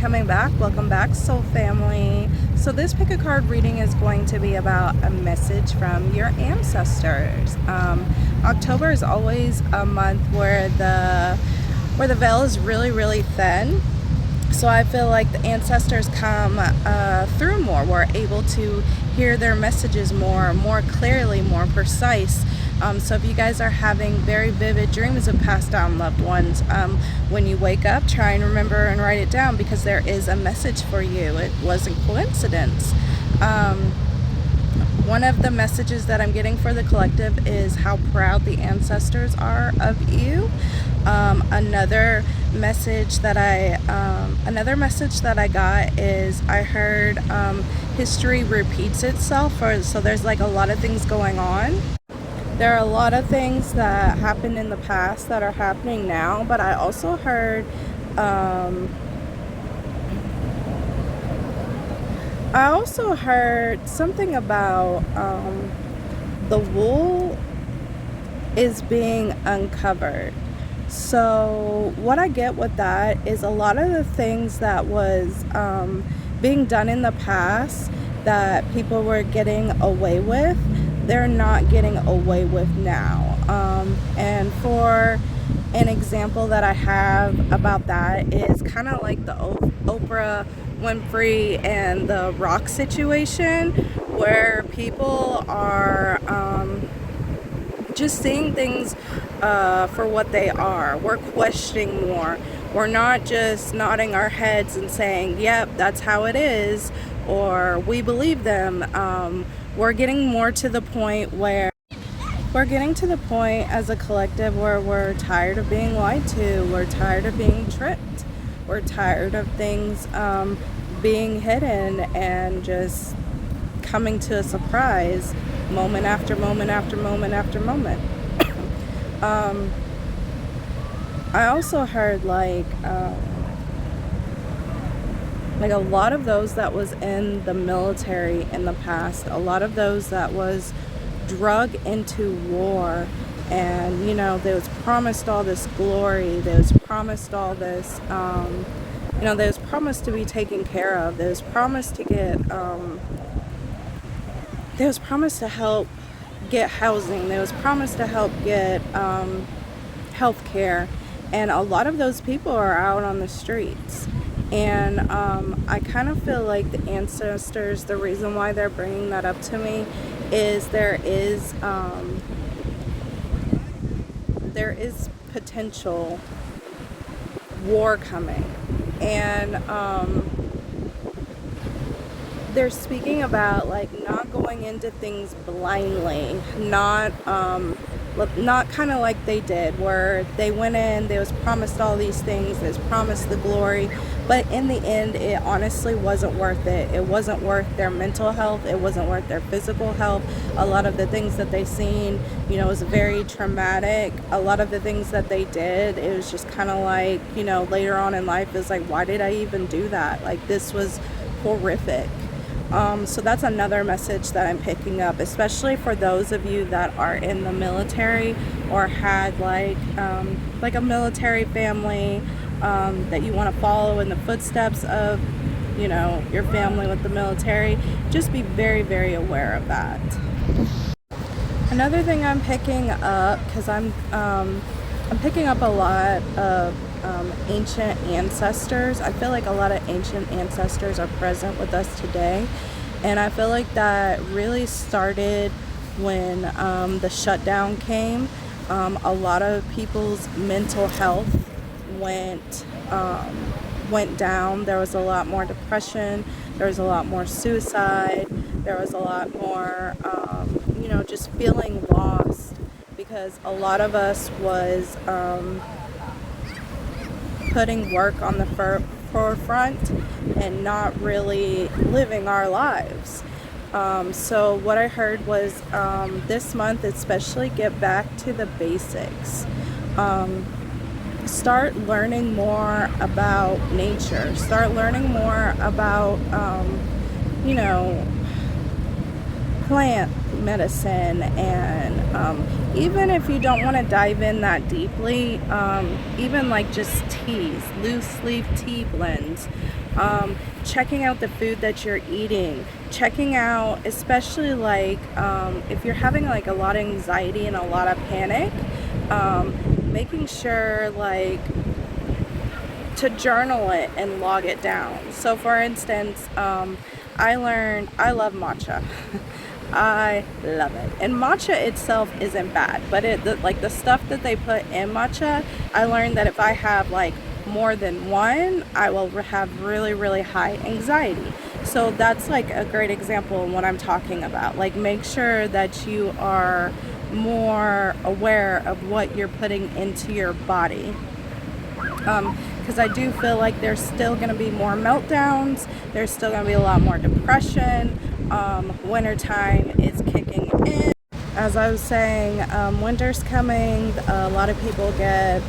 coming back. Welcome back, soul family. So this pick a card reading is going to be about a message from your ancestors. October is always a month where the veil is really thin. So I feel like the ancestors come through more. We're able to hear their messages more clearly, more precise. So if you guys are having very vivid dreams of passed down loved ones, when you wake up, try and remember and write it down, because there is a message for you. It wasn't coincidence. One of the messages that I'm getting for the collective is how proud the ancestors are of you. Another message that I got is I heard history repeats itself, so there's like a lot of things going on. There are a lot of things that happened in the past that are happening now, but I also heard something about the wool is being uncovered. So what I get with that is a lot of the things that was being done in the past that people were getting away with, they're not getting away with now. And for an example that I have about that is kind of like the Oprah Winfrey and the Rock situation, where people are just seeing things for what they are. We're questioning more. We're not just nodding our heads and saying, yep, that's how it is, or we believe them. We're getting more to the point where as a collective where we're tired of being lied to, we're tired of being tricked, we're tired of things being hidden and just coming to a surprise moment after moment after moment after moment. I also heard like a lot of those that was in the military in the past, a lot of those that was drug into war, and they was promised all this glory, they was promised all this they was promised to be taken care of, they was promised to get they was promised to help get housing, they was promised to help get health care, and a lot of those people are out on the streets. And I kind of feel like the ancestors, the reason why they're bringing that up to me is there is potential war coming, and they're speaking about like not going into things blindly, not kind of like they did, where they went in, they was promised all these things, they was promised the glory, but in the end it honestly wasn't worth it. It wasn't worth their mental health, it wasn't worth their physical health. A lot of the things that they seen, was very traumatic. A lot of the things that they did, it was just kind of like, later on in life, it's like, why did I even do that? Like, this was horrific. So that's another message that I'm picking up, especially for those of you that are in the military or had like a military family that you want to follow in the footsteps of, your family with the military. Just be very aware of that. Another thing I'm picking up, because I'm picking up a lot of ancient ancestors. I feel like a lot of ancient ancestors are present with us today, and I feel like that really started when the shutdown came. A lot of people's mental health went down. There was a lot more depression, there was a lot more suicide, there was a lot more just feeling lost, because a lot of us was putting work on the forefront and not really living our lives. So what I heard was this month especially, get back to the basics. Start learning more about nature. Start learning more about plant medicine, and even if you don't want to dive in that deeply, even like just teas, loose leaf tea blends checking out the food that you're eating, checking out, especially like if you're having like a lot of anxiety and a lot of panic, making sure like to journal it and log it down. So for instance, I love matcha. I love it. And matcha itself isn't bad, but like the stuff that they put in matcha, I learned that if I have like more than one, I will have really, really high anxiety. So that's like a great example of what I'm talking about. Like, make sure that you are more aware of what you're putting into your body. Because I do feel like there's still going to be more meltdowns, there's still going to be a lot more depression. Wintertime is kicking in. As I was saying, winter's coming. A lot of people get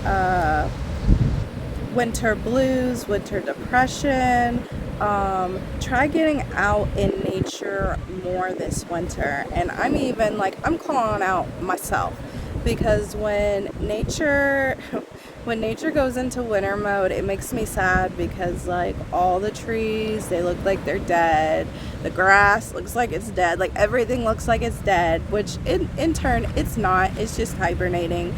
winter blues, winter depression. Try getting out in nature more this winter. And I'm calling out myself, because when nature goes into winter mode, it makes me sad, because like all the trees, they look like they're dead. The grass looks like it's dead. Like everything looks like it's dead, which in turn it's not. It's just hibernating.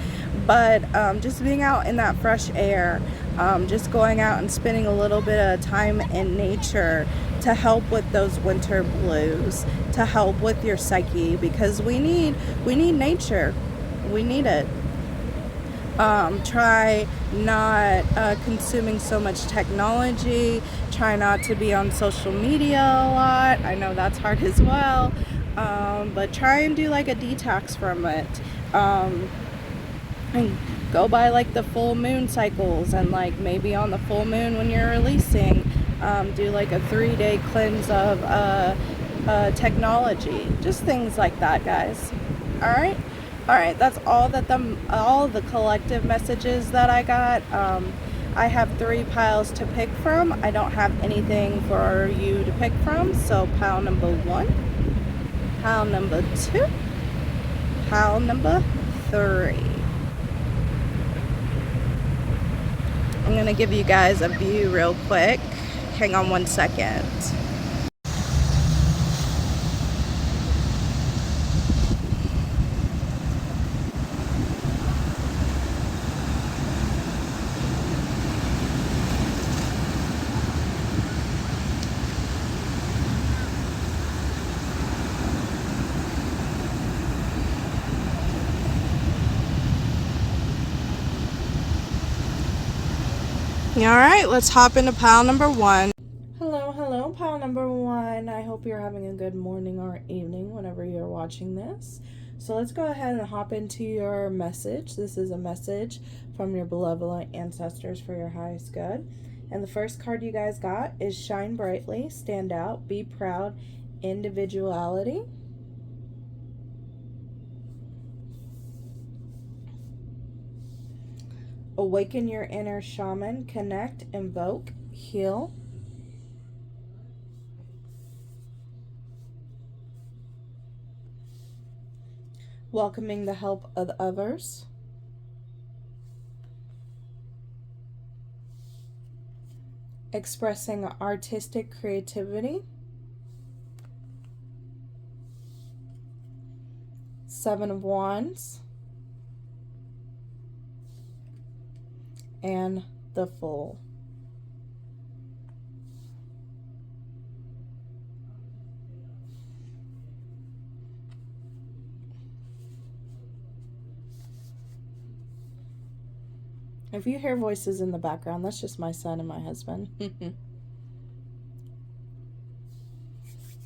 But just being out in that fresh air, just going out and spending a little bit of time in nature to help with those winter blues, to help with your psyche, because we need nature. We need it. Try not consuming so much technology. Try not to be on social media a lot. I know that's hard as well. But try and do like a detox from it. And go by like the full moon cycles, and like maybe on the full moon when you're releasing, do like a 3-day cleanse of technology. Just things like that, guys. All right, that's all the collective messages that I got. I have 3 piles to pick from. I don't have anything for you to pick from. So pile number 1, pile number 2, pile number 3. I'm gonna give you guys a view real quick. Hang on 1 second. All right, let's hop into pile number 1. Hello, pile number 1. I hope you're having a good morning or evening whenever you're watching this. So let's go ahead and hop into your message. This is a message from your benevolent ancestors for your highest good. And the first card you guys got is Shine Brightly, Stand Out, Be Proud, Individuality. Awaken your inner shaman, connect, invoke, heal. Welcoming the help of others. Expressing artistic creativity. 7 of Wands. And the Fool. If you hear voices in the background, that's just my son and my husband.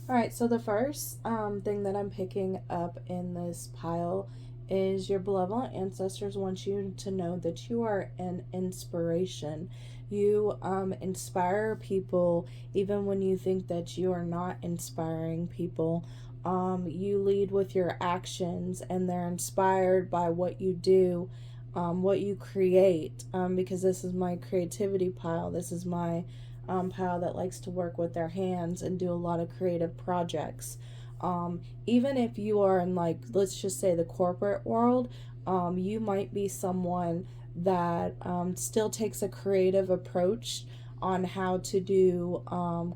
Alright, so the first thing that I'm picking up in this pile is your benevolent ancestors want you to know that you are an inspiration. You inspire people even when you think that you are not inspiring people. You lead with your actions, and they're inspired by what you do, what you create, because this is my creativity pile. This is my pile that likes to work with their hands and do a lot of creative projects. Even if you are in, like, let's just say the corporate world, you might be someone that still takes a creative approach on how to do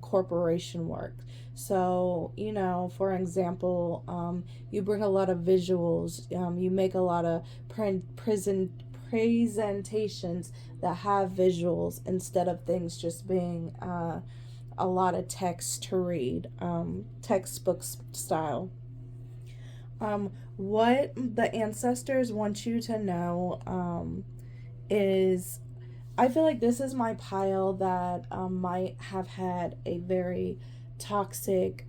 corporation work. So, for example, you bring a lot of visuals, you make a lot of presentations that have visuals instead of things just being a lot of text to read, textbook style. What the ancestors want you to know is, I feel like this is my pile that might have had a very toxic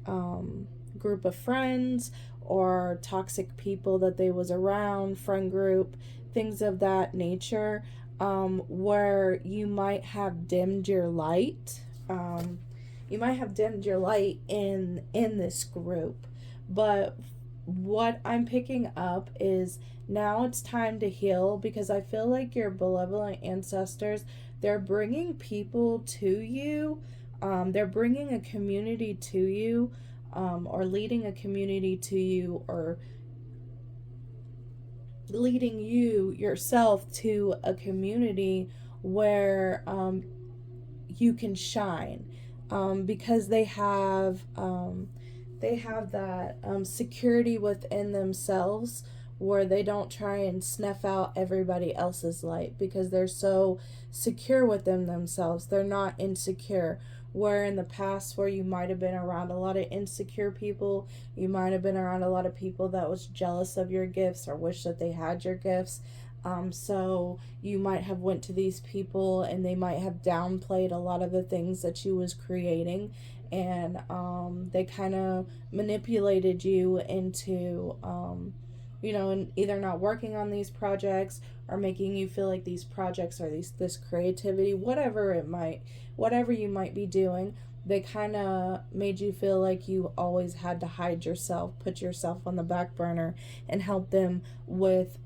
group of friends or toxic people that they was around, friend group, things of that nature, where you might have dimmed your light. You might have dimmed your light in this group. But what I'm picking up is now it's time to heal, because I feel like your benevolent ancestors, they're bringing people to you. They're bringing a community to you, or leading a community to you, or leading you yourself to a community where you can shine, because they have that security within themselves, where they don't try and snuff out everybody else's light, because they're so secure within themselves. They're not insecure. Where in the past, where you might have been around a lot of insecure people, you might have been around a lot of people that was jealous of your gifts or wish that they had your gifts. So you might have went to these people and they might have downplayed a lot of the things that you was creating, and they kind of manipulated you into and either not working on these projects, or making you feel like these projects are this creativity, whatever you might be doing. They kind of made you feel like you always had to hide yourself, put yourself on the back burner, and help them with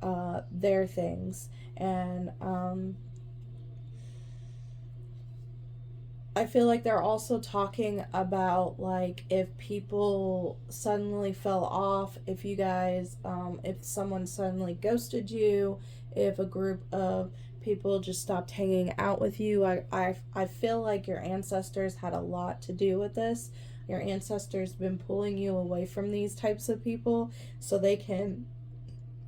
their things. And I feel like they're also talking about, like, if people suddenly fell off, if you guys, if someone suddenly ghosted you, if a group of people just stopped hanging out with you. I feel like your ancestors had a lot to do with this. Your ancestors been pulling you away from these types of people so they can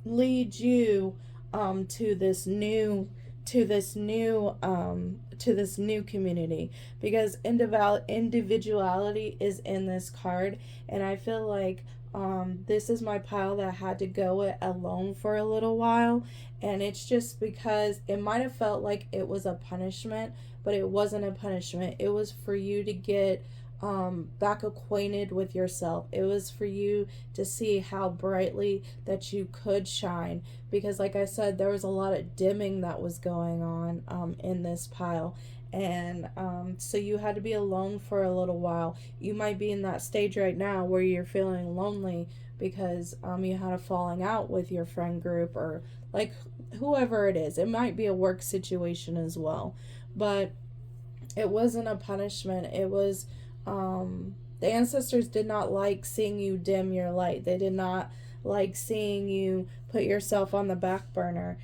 lead you to this new community, because individuality is in this card. And I feel like this is my pile that had to go it alone for a little while, and it's just because it might have felt like it was a punishment, but it wasn't a punishment. It was for you to get back acquainted with yourself. It was for you to see how brightly that you could shine, because like I said, there was a lot of dimming that was going on in this pile. And so you had to be alone for a little while. You might be in that stage right now where you're feeling lonely because you had a falling out with your friend group, or like whoever it is. It might be a work situation as well, but it wasn't a punishment. It was the ancestors did not like seeing you dim your light. They did not like seeing you put yourself on the back burner.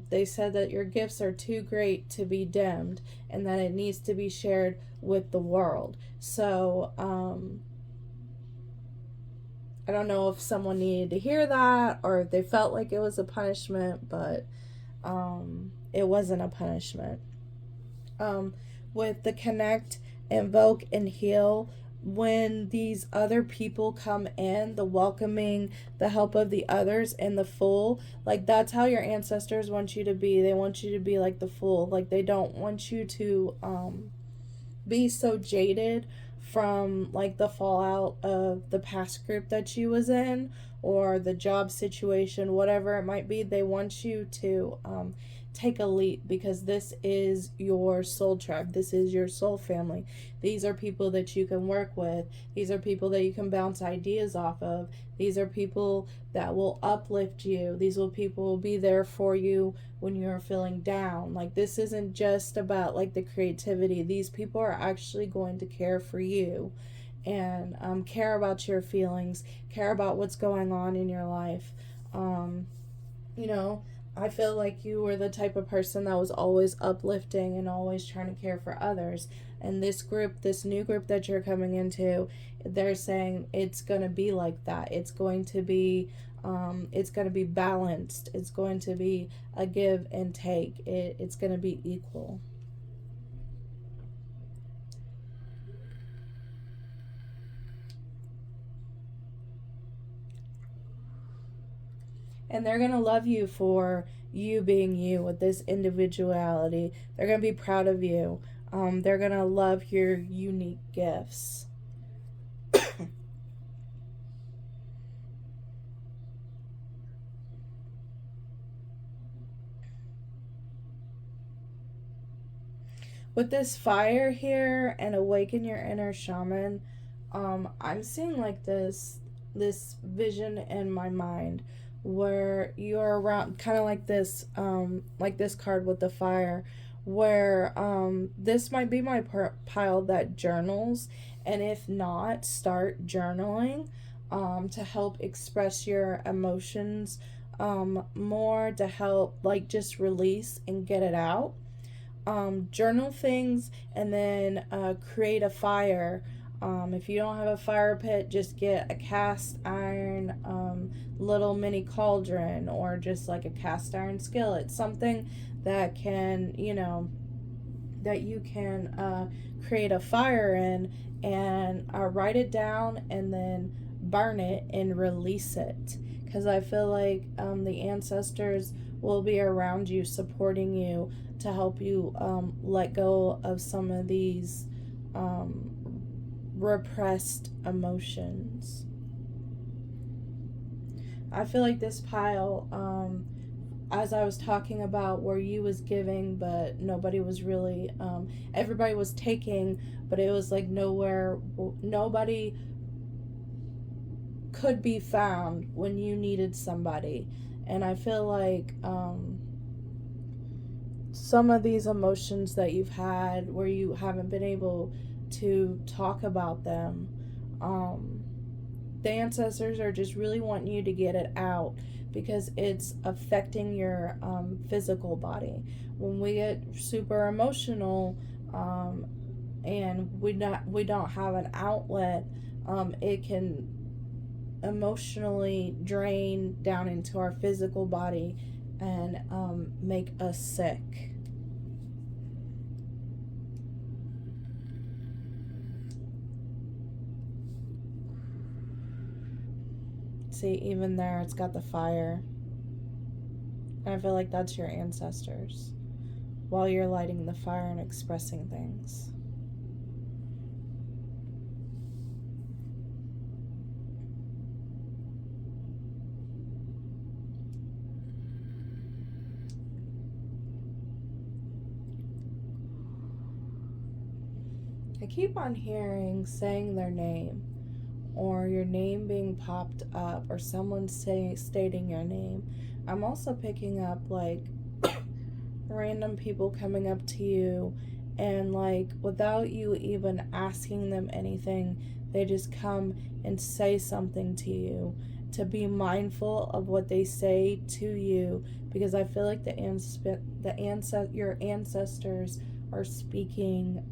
They said that your gifts are too great to be dimmed, and that it needs to be shared with the world. So I don't know if someone needed to hear that, or if they felt like it was a punishment, but it wasn't a punishment. With the connect, invoke, and heal, when these other people come in, the welcoming, the help of the others, and the Fool, like that's how your ancestors want you to be. They want you to be like the Fool. Like they don't want you to be so jaded from like the fallout of the past group that you was in, or the job situation, whatever it might be. They want you to take a leap, because this is your soul tribe. This is your soul family. These are people that you can work with. These are people that you can bounce ideas off of. These are people that will uplift you. These people will be there for you when you're feeling down. Like this isn't just about like the creativity. These people are actually going to care for you, and care about your feelings, care about what's going on in your life. I feel like you were the type of person that was always uplifting and always trying to care for others. And this group, this new group that you're coming into, they're saying it's going to be like that. It's going to be balanced. It's going to be a give and take. It's going to be equal. And they're going to love you for you being you with this individuality. They're going to be proud of you. They're going to love your unique gifts. With this fire here and awaken your inner shaman, I'm seeing like this vision in my mind where you're around, kind of like this card with the fire, where this might be my pile that journals, and if not, start journaling to help express your emotions more, to help like just release and get it out. Journal things, and then create a fire. If you don't have a fire pit, just get a cast iron little mini cauldron, or just like a cast iron skillet, something that can, that you can create a fire in, and write it down and then burn it and release it. Because I feel like the ancestors will be around you, supporting you, to help you let go of some of these repressed emotions. I feel like this pile, as I was talking about, where you was giving but nobody was really, everybody was taking, but it was like nobody could be found when you needed somebody. And I feel like some of these emotions that you've had where you haven't been able to talk about them, the ancestors are just really wanting you to get it out, because it's affecting your physical body. When we get super emotional and we don't have an outlet, it can emotionally drain down into our physical body and make us sick. See, even there it's got the fire. And I feel like that's your ancestors while you're lighting the fire and expressing things. I keep on hearing saying their name, or your name being popped up, or someone stating your name. I'm also picking up like random people coming up to you, and like without you even asking them anything, they just come and say something to you, to be mindful of what they say to you, because I feel like your ancestors are speaking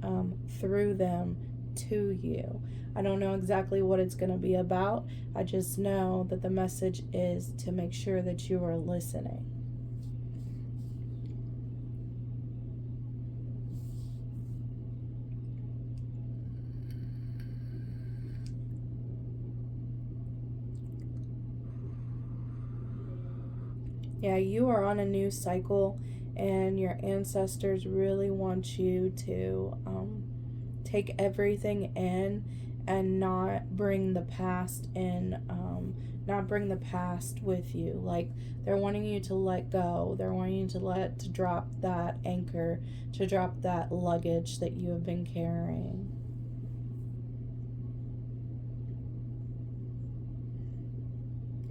through them to you. I don't know exactly what it's going to be about. I just know that the message is to make sure that you are listening. Yeah, you are on a new cycle, and your ancestors really want you to take everything in and not bring the past in, not bring the past with you. Like, they're wanting you to let go. They're wanting you to drop that anchor, to drop that luggage that you have been carrying.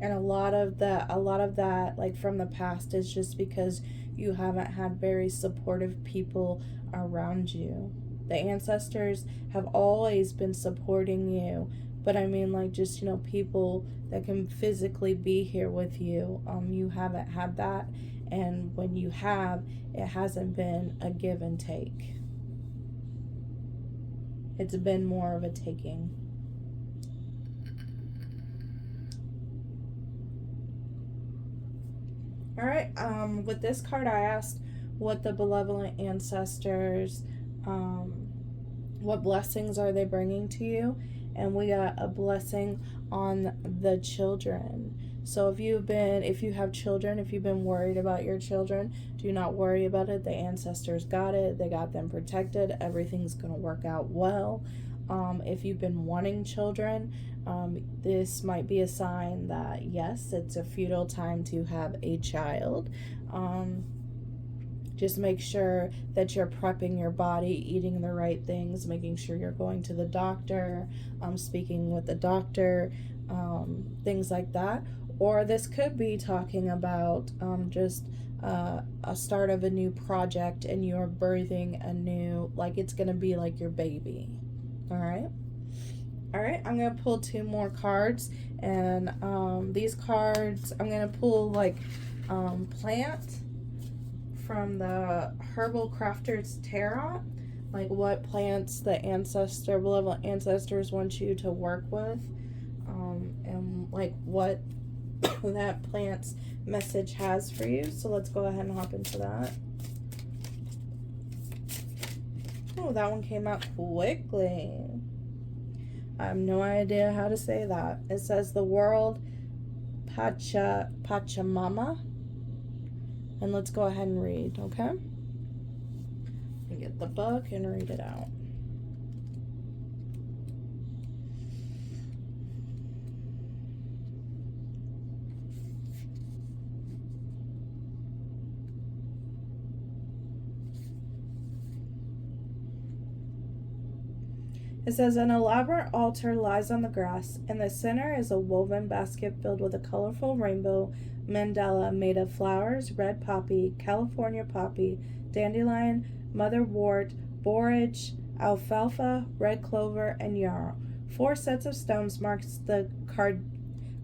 And a lot of that, like from the past, is just because you haven't had very supportive people around you. The ancestors have always been supporting you, but I mean, like, just, people that can physically be here with you. You haven't had that, And when you have, it hasn't been a give and take. It's been more of a taking. All right, with this card, I asked what the benevolent ancestors, what blessings are they bringing to you? And we got a blessing on the children. So if you have children, if you've been worried about your children, do not worry about it. The ancestors got it. They got them protected. Everything's going to work out well. If you've been wanting children, this might be a sign that, yes, it's a futile time to have a child. Just make sure that you're prepping your body, eating the right things, making sure you're going to the doctor, speaking with the doctor, things like that. Or this could be talking about just a start of a new project, and you're birthing a new, like it's going to be like your baby. All right, I'm going to pull 2 more cards, and these cards, I'm going to pull like plant from the Herbal Crafter's Tarot, like what plants the benevolent ancestors want you to work with, and like what that plant's message has for you. So let's go ahead and hop into that. Oh, that one came out quickly. I have no idea how to say that. It says the world Pachamama. And let's go ahead and read, okay? And get the book and read it out. It says, an elaborate altar lies on the grass. In the center is a woven basket filled with a colorful rainbow mandala made of flowers: red poppy, California poppy, dandelion, motherwort, borage, alfalfa, red clover, and yarrow. 4 sets of stones marks the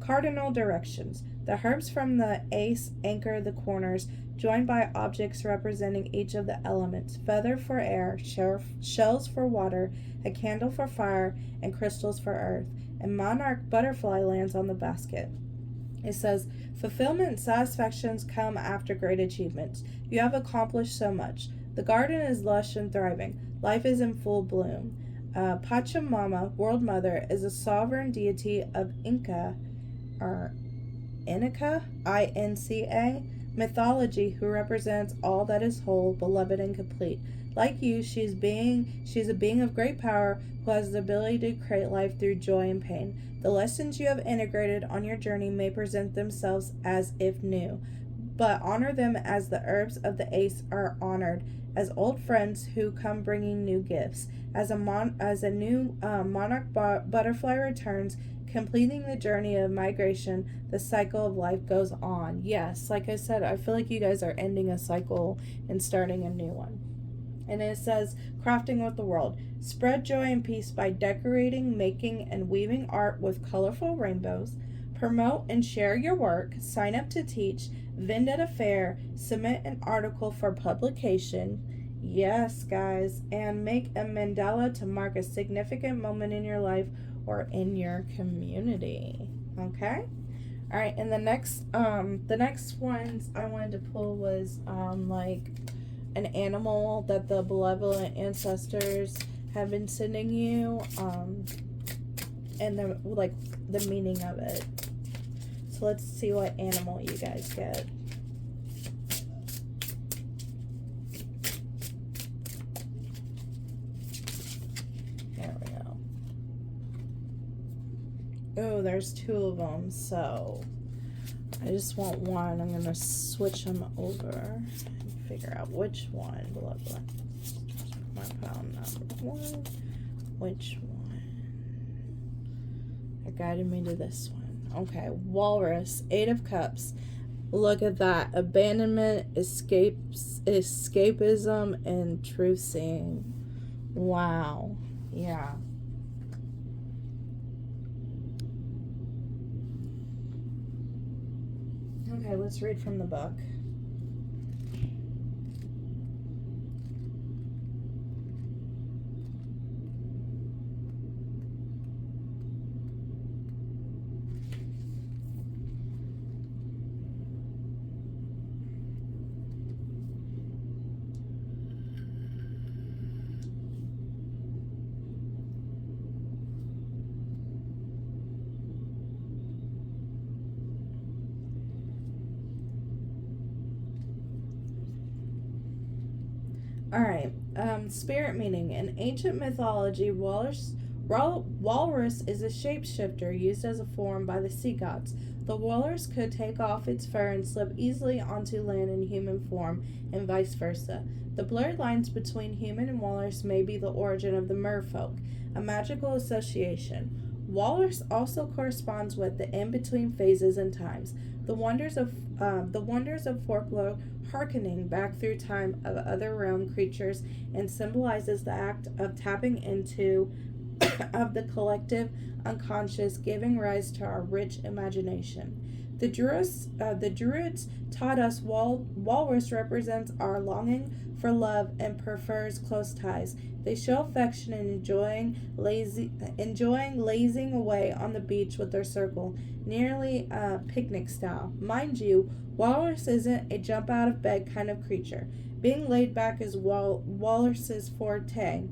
cardinal directions. The herbs from the ace anchor the corners, joined by objects representing each of the elements: feather for air, shells for water, a candle for fire, and crystals for earth. A monarch butterfly lands on the basket. It says, fulfillment and satisfactions come after great achievements. You have accomplished so much. The garden is lush and thriving. Life is in full bloom. Pachamama, World Mother, is a sovereign deity of Inca, or Inca, I-N-C-A, mythology, who represents all that is whole, beloved, and complete. Like you, she's a being of great power who has the ability to create life through joy and pain. The lessons you have integrated on your journey may present themselves as if new, but honor them as the herbs of the ace are honored, as old friends who come bringing new gifts. As a new monarch butterfly returns, completing the journey of migration, the cycle of life goes on. Yes, like I said, I feel like you guys are ending a cycle and starting a new one. And it says, crafting with the world. Spread joy and peace by decorating, making, and weaving art with colorful rainbows. Promote and share your work. Sign up to teach. Vend at a fair. Submit an article for publication. Yes, guys. And make a mandala to mark a significant moment in your life or in your community. Okay? All right, and the next ones I wanted to pull was like an animal that the benevolent ancestors have been sending you, and the meaning of it. So let's see what animal you guys get. There we go. Oh, there's 2 of them, so I just want one. I'm gonna switch them over and figure out which one. My pound number 1. Which one? It guided me to this one. Okay, Walrus, 8 of Cups. Look at that. Abandonment, escapism, and truth seeing. Wow. Yeah. Okay, let's read from the book. All right. Spirit meaning. In ancient mythology, walrus is a shapeshifter used as a form by the sea gods. The walrus could take off its fur and slip easily onto land in human form, and vice versa. The blurred lines between human and walrus may be the origin of the merfolk, a magical association. Walrus also corresponds with the in-between phases and times, the wonders of folklore harkening back through time of other realm creatures, and symbolizes the act of tapping into of the collective unconscious, giving rise to our rich imagination. The Druids taught us walrus represents our longing for love and prefers close ties. They show affection and enjoying lazing away on the beach with their circle, nearly picnic style. Mind you, walrus isn't a jump out of bed kind of creature. Being laid back is walrus's forte.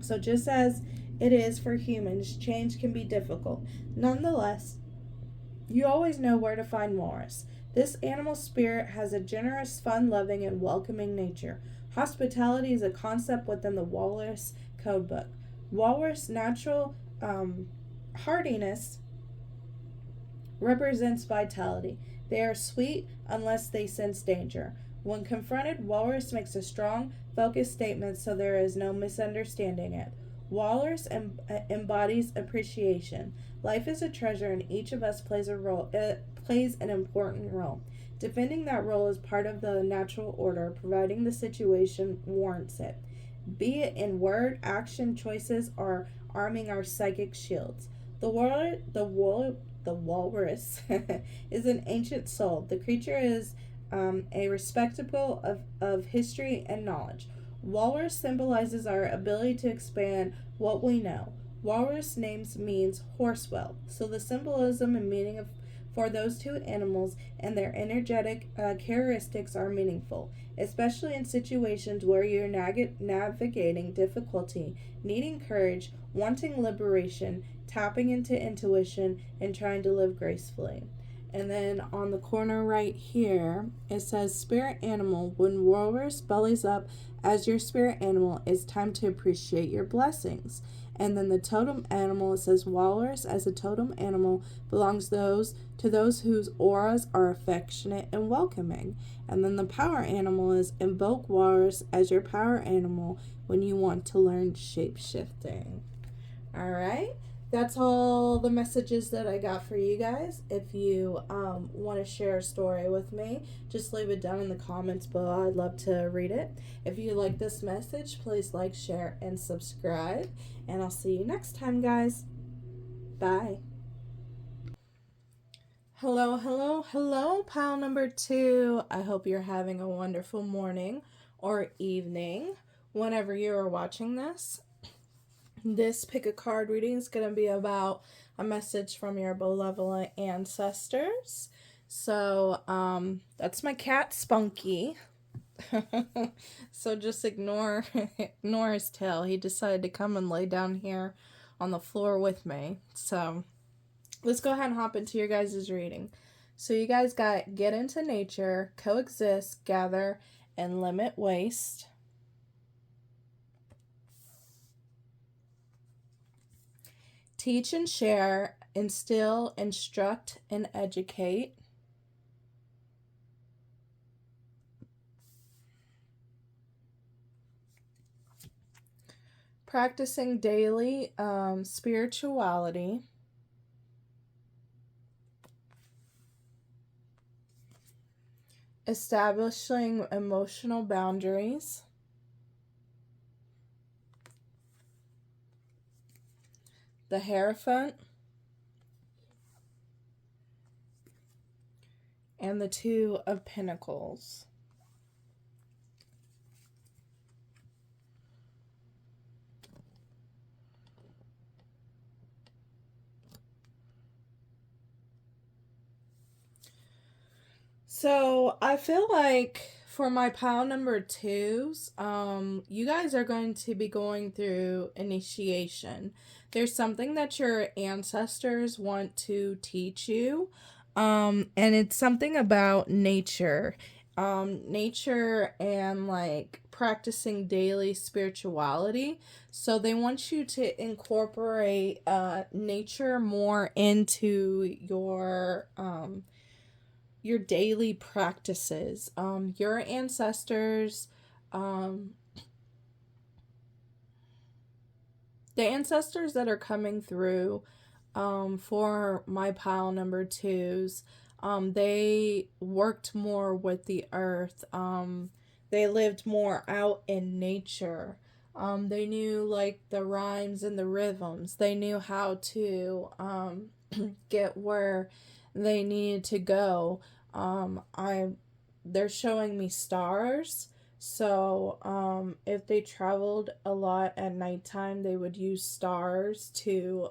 So just as it is for humans, change can be difficult. Nonetheless, you always know where to find walrus. This animal spirit has a generous, fun-loving, and welcoming nature. Hospitality is a concept within the walrus codebook. Walrus' natural hardiness represents vitality. They are sweet unless they sense danger. When confronted, walrus makes a strong, focused statement so there is no misunderstanding it. Walrus embodies appreciation. Life is a treasure, and each of us plays an important role. Defending that role is part of the natural order, providing the situation warrants it, be it in word, action, choices, or arming our psychic shields. The walrus is an ancient soul. The creature is a receptacle of history and knowledge. Walrus symbolizes our ability to expand what we know. Walrus names means horse well, so the symbolism and meaning for those two animals and their energetic characteristics are meaningful, especially in situations where you're navigating difficulty, needing courage, wanting liberation, tapping into intuition, and trying to live gracefully. And then on the corner right here, it says spirit animal. When walrus bellies up as your spirit animal, it's time to appreciate your blessings. And then the totem animal, it says walrus as a totem animal belongs to those whose auras are affectionate and welcoming. And then the power animal is invoke walrus as your power animal when you want to learn shape shifting. All right. That's all the messages that I got for you guys. If you want to share a story with me, just leave it down in the comments below. I'd love to read it. If you like this message, please like, share, and subscribe. And I'll see you next time, guys. Bye. Hello, pile number 2. I hope you're having a wonderful morning or evening whenever you are watching this. This pick a card reading is going to be about a message from your benevolent ancestors. So, that's my cat, Spunky. So just ignore his tail. He decided to come and lay down here on the floor with me. So, let's go ahead and hop into your guys' reading. So, you guys got get into nature, coexist, gather, and limit waste. Teach and share, instill, instruct, and educate. Practicing daily spirituality. Establishing emotional boundaries. The Hierophant, and the Two of Pentacles. So I feel like for my pile number 2s, you guys are going to be going through initiation. There's something that your ancestors want to teach you, and it's something about nature. Nature and like practicing daily spirituality. So they want you to incorporate nature more into your daily practices. Your ancestors, the ancestors that are coming through for my pile number twos, they worked more with the earth. They lived more out in nature. They knew like the rhymes and the rhythms. They knew how to get where they needed to go. They're showing me stars. So if they traveled a lot at nighttime, they would use stars to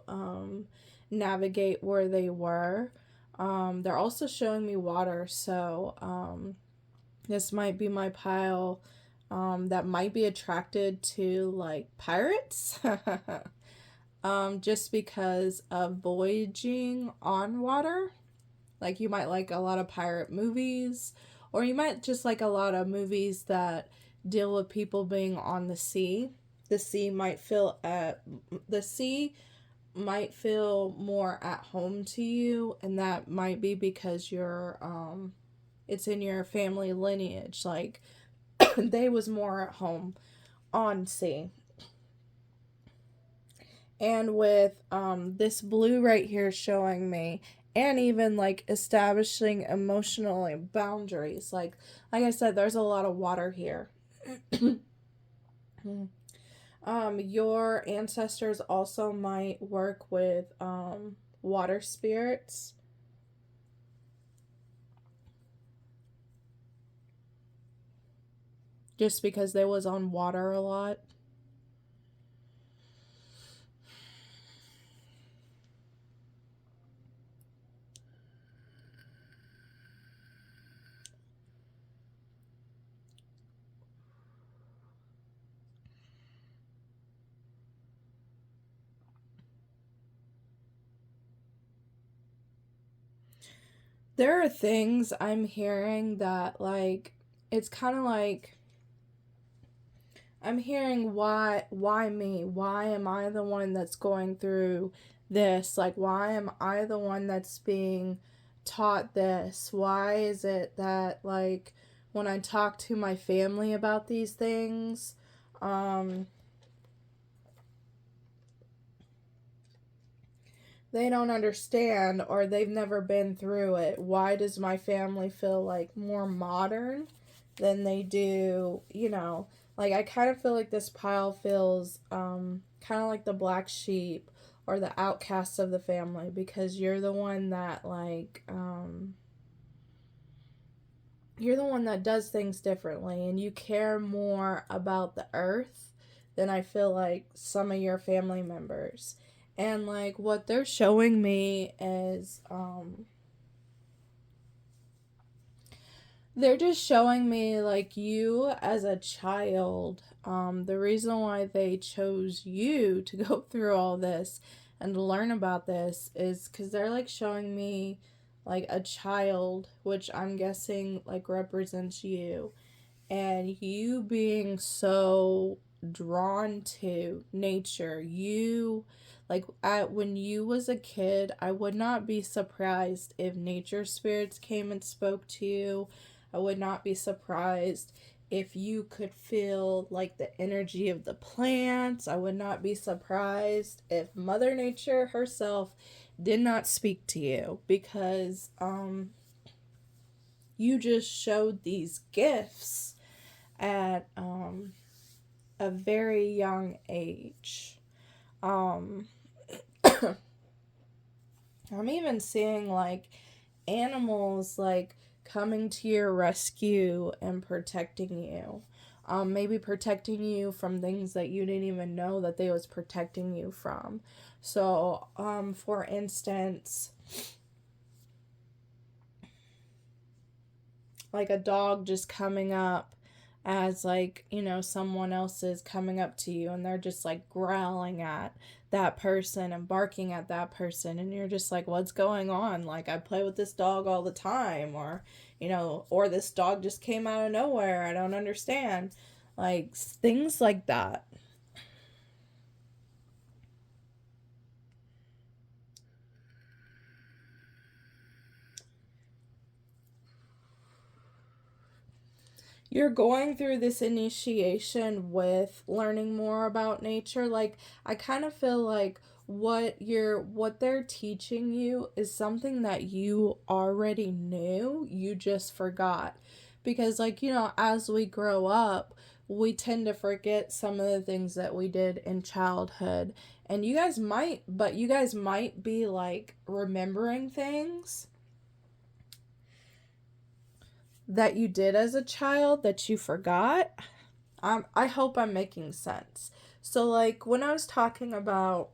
navigate where they were. They're also showing me water, so this might be my pile that might be attracted to like pirates. Just because of voyaging on water. Like you might like a lot of pirate movies, or you might just like a lot of movies that deal with people being on the sea. The sea might feel more at home to you, and that might be because you're it's in your family lineage. Like they was more at home on sea. And with this blue right here showing me, and even like establishing emotional boundaries, like I said, there's a lot of water here. Your ancestors also might work with water spirits. Just because they was on water a lot. There are things I'm hearing that, like, it's kind of like, I'm hearing why me? Why am I the one that's going through this? Like, why am I the one that's being taught this? Why is it that, like, when I talk to my family about these things, they don't understand, or they've never been through it. Why does my family feel like more modern than they do, like I kind of feel like this pile feels kind of like the black sheep or the outcasts of the family, because you're the one that you're the one that does things differently, and you care more about the earth than I feel like some of your family members. And like what they're showing me is they're just showing me like you as a child. The reason why they chose you to go through all this and to learn about this is because they're like showing me like a child, which I'm guessing like represents you, and you being so drawn to nature. You like when you was a kid, I would not be surprised if nature spirits came and spoke to you. I would not be surprised if you could feel like the energy of the plants. I would not be surprised if Mother Nature herself did not speak to you, because you just showed these gifts at a very young age. I'm even seeing like animals like coming to your rescue and protecting you. Maybe protecting you from things that you didn't even know that they was protecting you from. So, for instance, like a dog just coming up as like, someone else is coming up to you, and they're just like growling at that person and barking at that person, and you're just like, what's going on? Like, I play with this dog all the time, or or this dog just came out of nowhere, I don't understand. like things like that. You're going through this initiation with learning more about nature. Like, I kind of feel like what they're teaching you is something that you already knew, you just forgot. Because, like, as we grow up, we tend to forget some of the things that we did in childhood. And you guys might be like remembering things that you did as a child that you forgot. I hope I'm making sense. So, like, when I was talking about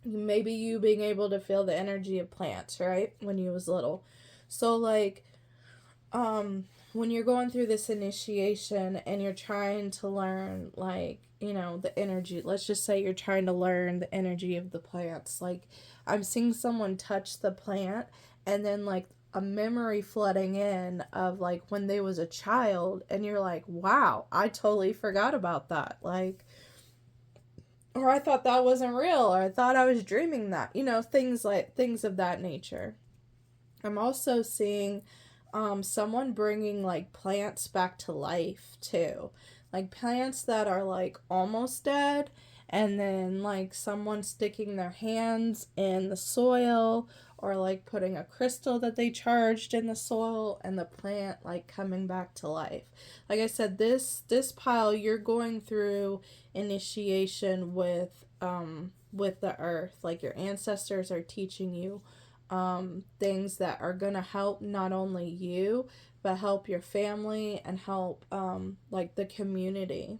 maybe you being able to feel the energy of plants, right? When you was little. So, like, when you're going through this initiation and you're trying to learn, like, the energy, let's just say you're trying to learn the energy of the plants. Like, I'm seeing someone touch the plant and then, like, a memory flooding in of, like, when they was a child, and you're like, wow, I totally forgot about that. Like, or I thought that wasn't real, or I thought I was dreaming that. Things of that nature. I'm also seeing someone bringing, like, plants back to life too, like plants that are, like, almost dead, and then, like, someone sticking their hands in the soil, or, like, putting a crystal that they charged in the soil, and the plant, like, coming back to life. Like I said, this pile, you're going through initiation with the earth. Like, your ancestors are teaching you things that are going to help not only you, but help your family and help like the community.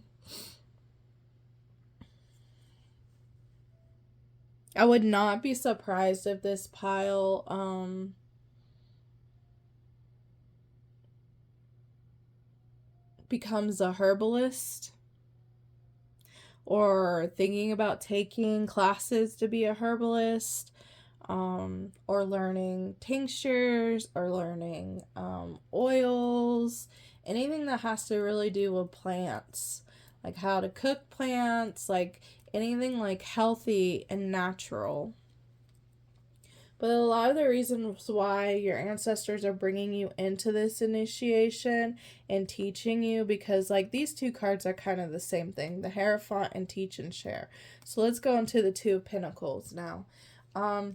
I would not be surprised if this pile becomes a herbalist, or thinking about taking classes to be a herbalist, or learning tinctures, or learning oils, anything that has to really do with plants, like how to cook plants, like anything like healthy and natural. But a lot of the reasons why your ancestors are bringing you into this initiation and teaching you, because, like, these two cards are kind of the same thing, the Hierophant and Teach and Share. So let's go into the Two of Pentacles now. I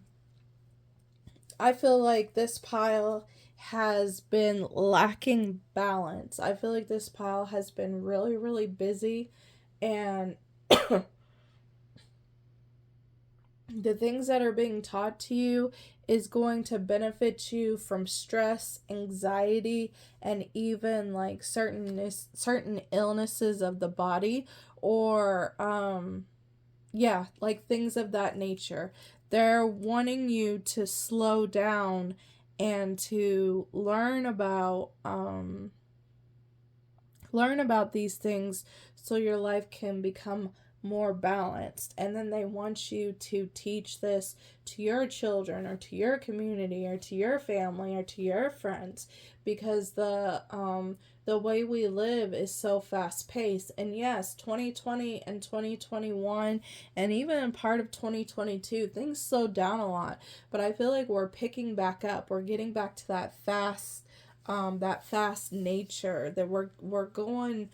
feel like this pile has been lacking balance. I feel like this pile has been really, really busy, and the things that are being taught to you is going to benefit you from stress, anxiety, and even, like, certain illnesses of the body, or like things of that nature. They're wanting you to slow down and to learn about these things, so your life can become more balanced. And then they want you to teach this to your children, or to your community, or to your family, or to your friends, because the way we live is so fast paced. And yes, 2020 and 2021 and even part of 2022, things slowed down a lot, but I feel like we're picking back up. We're getting back to that fast nature, that we're going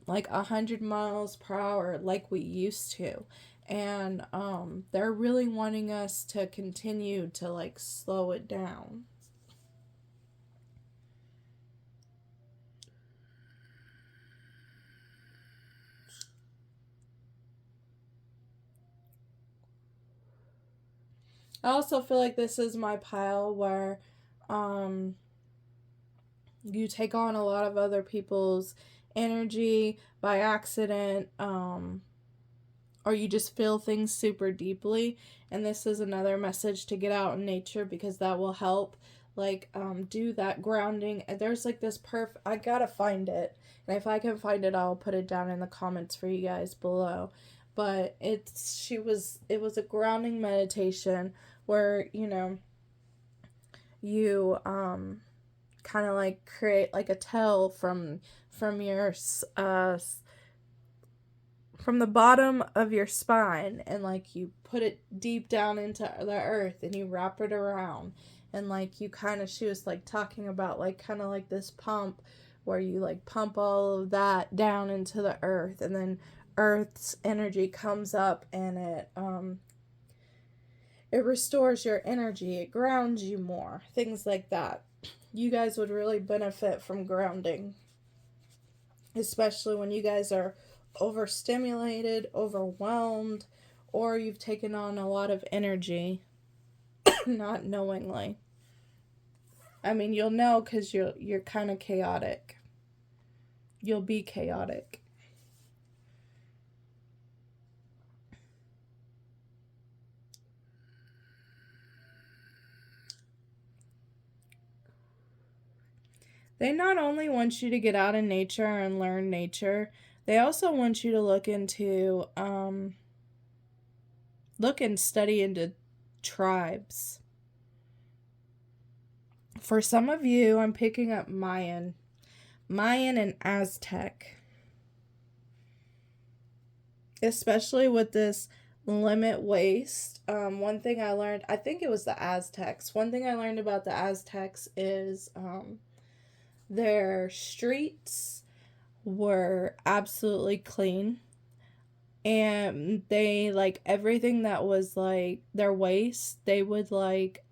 like 100 miles per hour like we used to. And they're really wanting us to continue to, like, slow it down. I also feel like this is my pile where you take on a lot of other people's energy by accident, or you just feel things super deeply. And this is another message to get out in nature, because that will help, like, do that grounding. And there's, like, this I gotta find it, and if I can find it, I'll put it down in the comments for you guys below. But it was a grounding meditation where you kind of like create like a tail from your from the bottom of your spine, and like you put it deep down into the earth and you wrap it around, and like you kind of, she was like talking about like kind of like this pump where you like pump all of that down into the earth, and then earth's energy comes up and it restores your energy, it grounds you more, things like that. You guys would really benefit from grounding, especially when you guys are overstimulated, overwhelmed, or you've taken on a lot of energy not knowingly. I mean, you'll know because you're kind of chaotic. You'll be chaotic. They not only want you to get out in nature and learn nature, they also want you to look and study into tribes. For some of you, I'm picking up Mayan and Aztec. Especially with this limit waste. One thing I learned, I think it was the Aztecs. One thing I learned about the Aztecs is their streets were absolutely clean. And they, like, everything that was, like, their waste, they would make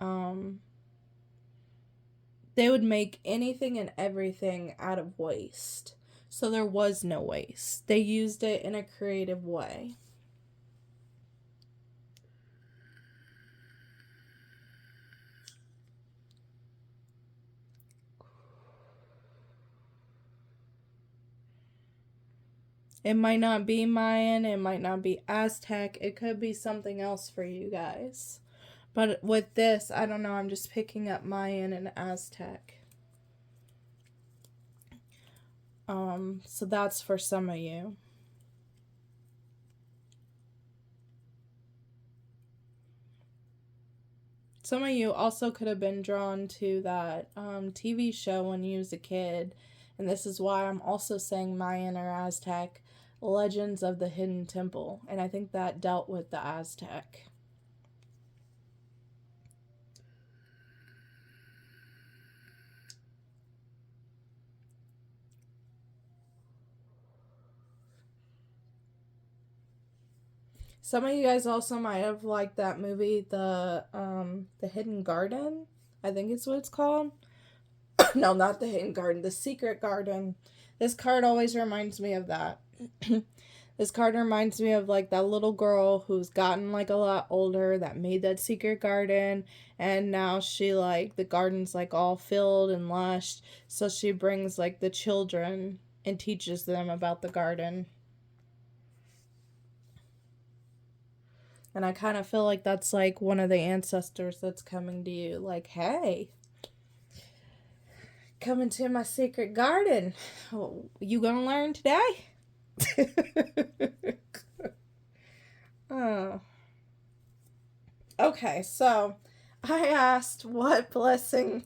anything and everything out of waste. So there was no waste. They used it in a creative way. It might not be Mayan, it might not be Aztec, it could be something else for you guys. But with this, I don't know, I'm just picking up Mayan and Aztec. So that's for some of you. Some of you also could have been drawn to that TV show when you was a kid. And this is why I'm also saying Mayan or Aztec, Legends of the Hidden Temple. And I think that dealt with the Aztec. Some of you guys also might have liked that movie, the Hidden Garden. I think it's what it's called. No, not the Hidden Garden, the Secret Garden. This card always reminds me of that. This card reminds me of like that little girl who's gotten like a lot older that made that secret garden, and now she like the garden's like all filled and lush, so she brings like the children and teaches them about the garden. And I kind of feel like that's like one of the ancestors that's coming to you, like, hey, come into my secret garden. You gonna learn today? Oh. Okay, so I asked what blessing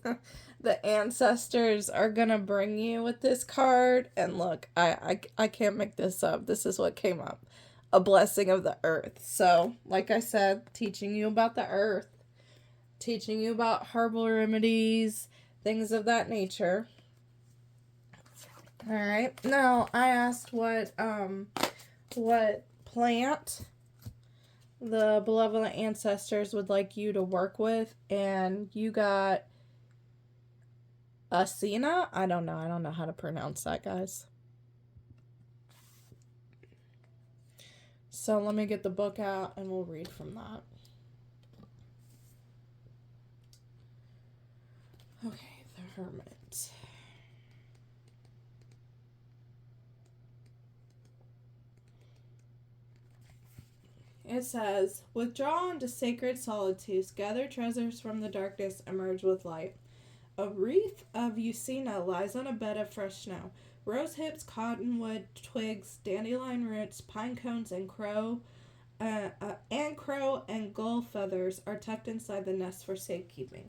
the ancestors are gonna bring you with this card, and look, I can't make this up. This is what came up. A blessing of the earth. So, like I said, teaching you about the earth, teaching you about herbal remedies, things of that nature. All right. Now, I asked what plant the benevolent ancestors would like you to work with, and you got Asina. I don't know how to pronounce that, guys. So let me get the book out and we'll read from that. Okay, the Hermit. It says, withdraw into sacred solitudes, gather treasures from the darkness, emerge with light. A wreath of Usina lies on a bed of fresh snow. Rose hips, cottonwood twigs, dandelion roots, pine cones, and crow and gull feathers are tucked inside the nest for safekeeping.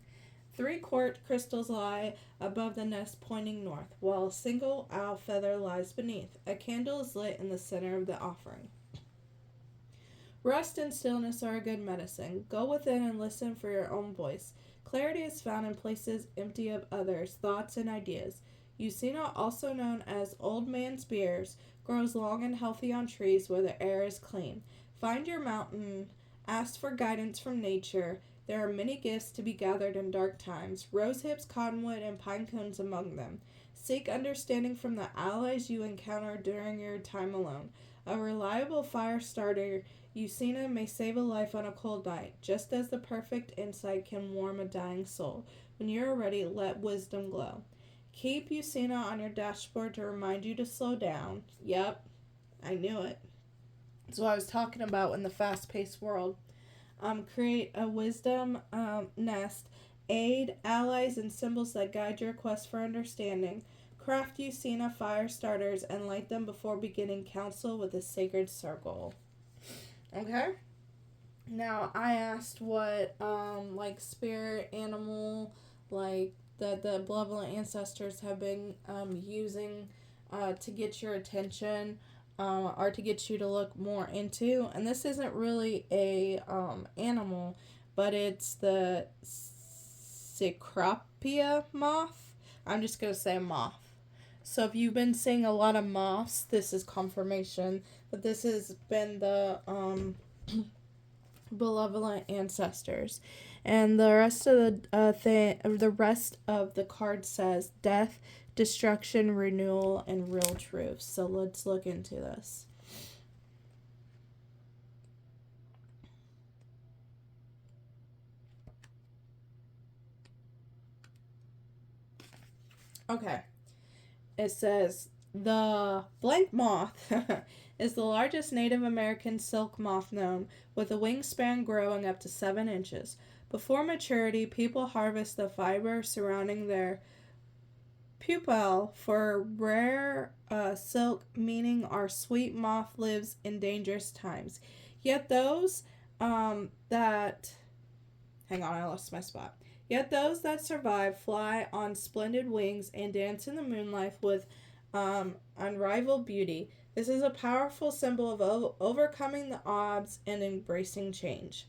3 quart crystals lie above the nest pointing north, while a single owl feather lies beneath. A candle is lit in the center of the offering. Rest and stillness are a good medicine. Go within and listen for your own voice. Clarity is found in places empty of others' thoughts and ideas. 𝕍𝒌, also known as old man's beers, grows long and healthy on trees where the air is clean. Find your mountain. Ask for guidance from nature. There are many gifts to be gathered in dark times, rose hips, cottonwood, and pine cones among them. Seek understanding from the allies you encounter during your time alone. A reliable fire starter, 𝕍𝒌, may save a life on a cold night, just as the perfect insight can warm a dying soul. When you are ready, let wisdom glow. Keep 𝕍𝒌 on your dashboard to remind you to slow down. Yep, I knew it. That's what I was talking about in the fast-paced world. Create a wisdom nest. Aid allies and symbols that guide your quest for understanding. Craft 𝕍𝒌 fire starters and light them before beginning council with a sacred circle. Okay? Now, I asked what, spirit animal, that the benevolent ancestors have been using to get your attention or to get you to look more into. And this isn't really a animal, but it's the 𝒑𝒂𝒃 moth. I'm just going to say moth. So if you've been seeing a lot of moths, this is confirmation that this has been the benevolent ancestors. And the rest of the card says death, destruction, renewal, and real truth. So let's look into this. Okay. It says the blank moth is the largest Native American silk moth known, with a wingspan growing up to 7 inches. Before maturity, people harvest the fiber surrounding their pupil for rare silk, meaning our sweet moth lives in dangerous times. Yet those that survive fly on splendid wings and dance in the moonlight with unrivaled beauty. This is a powerful symbol of overcoming the odds and embracing change.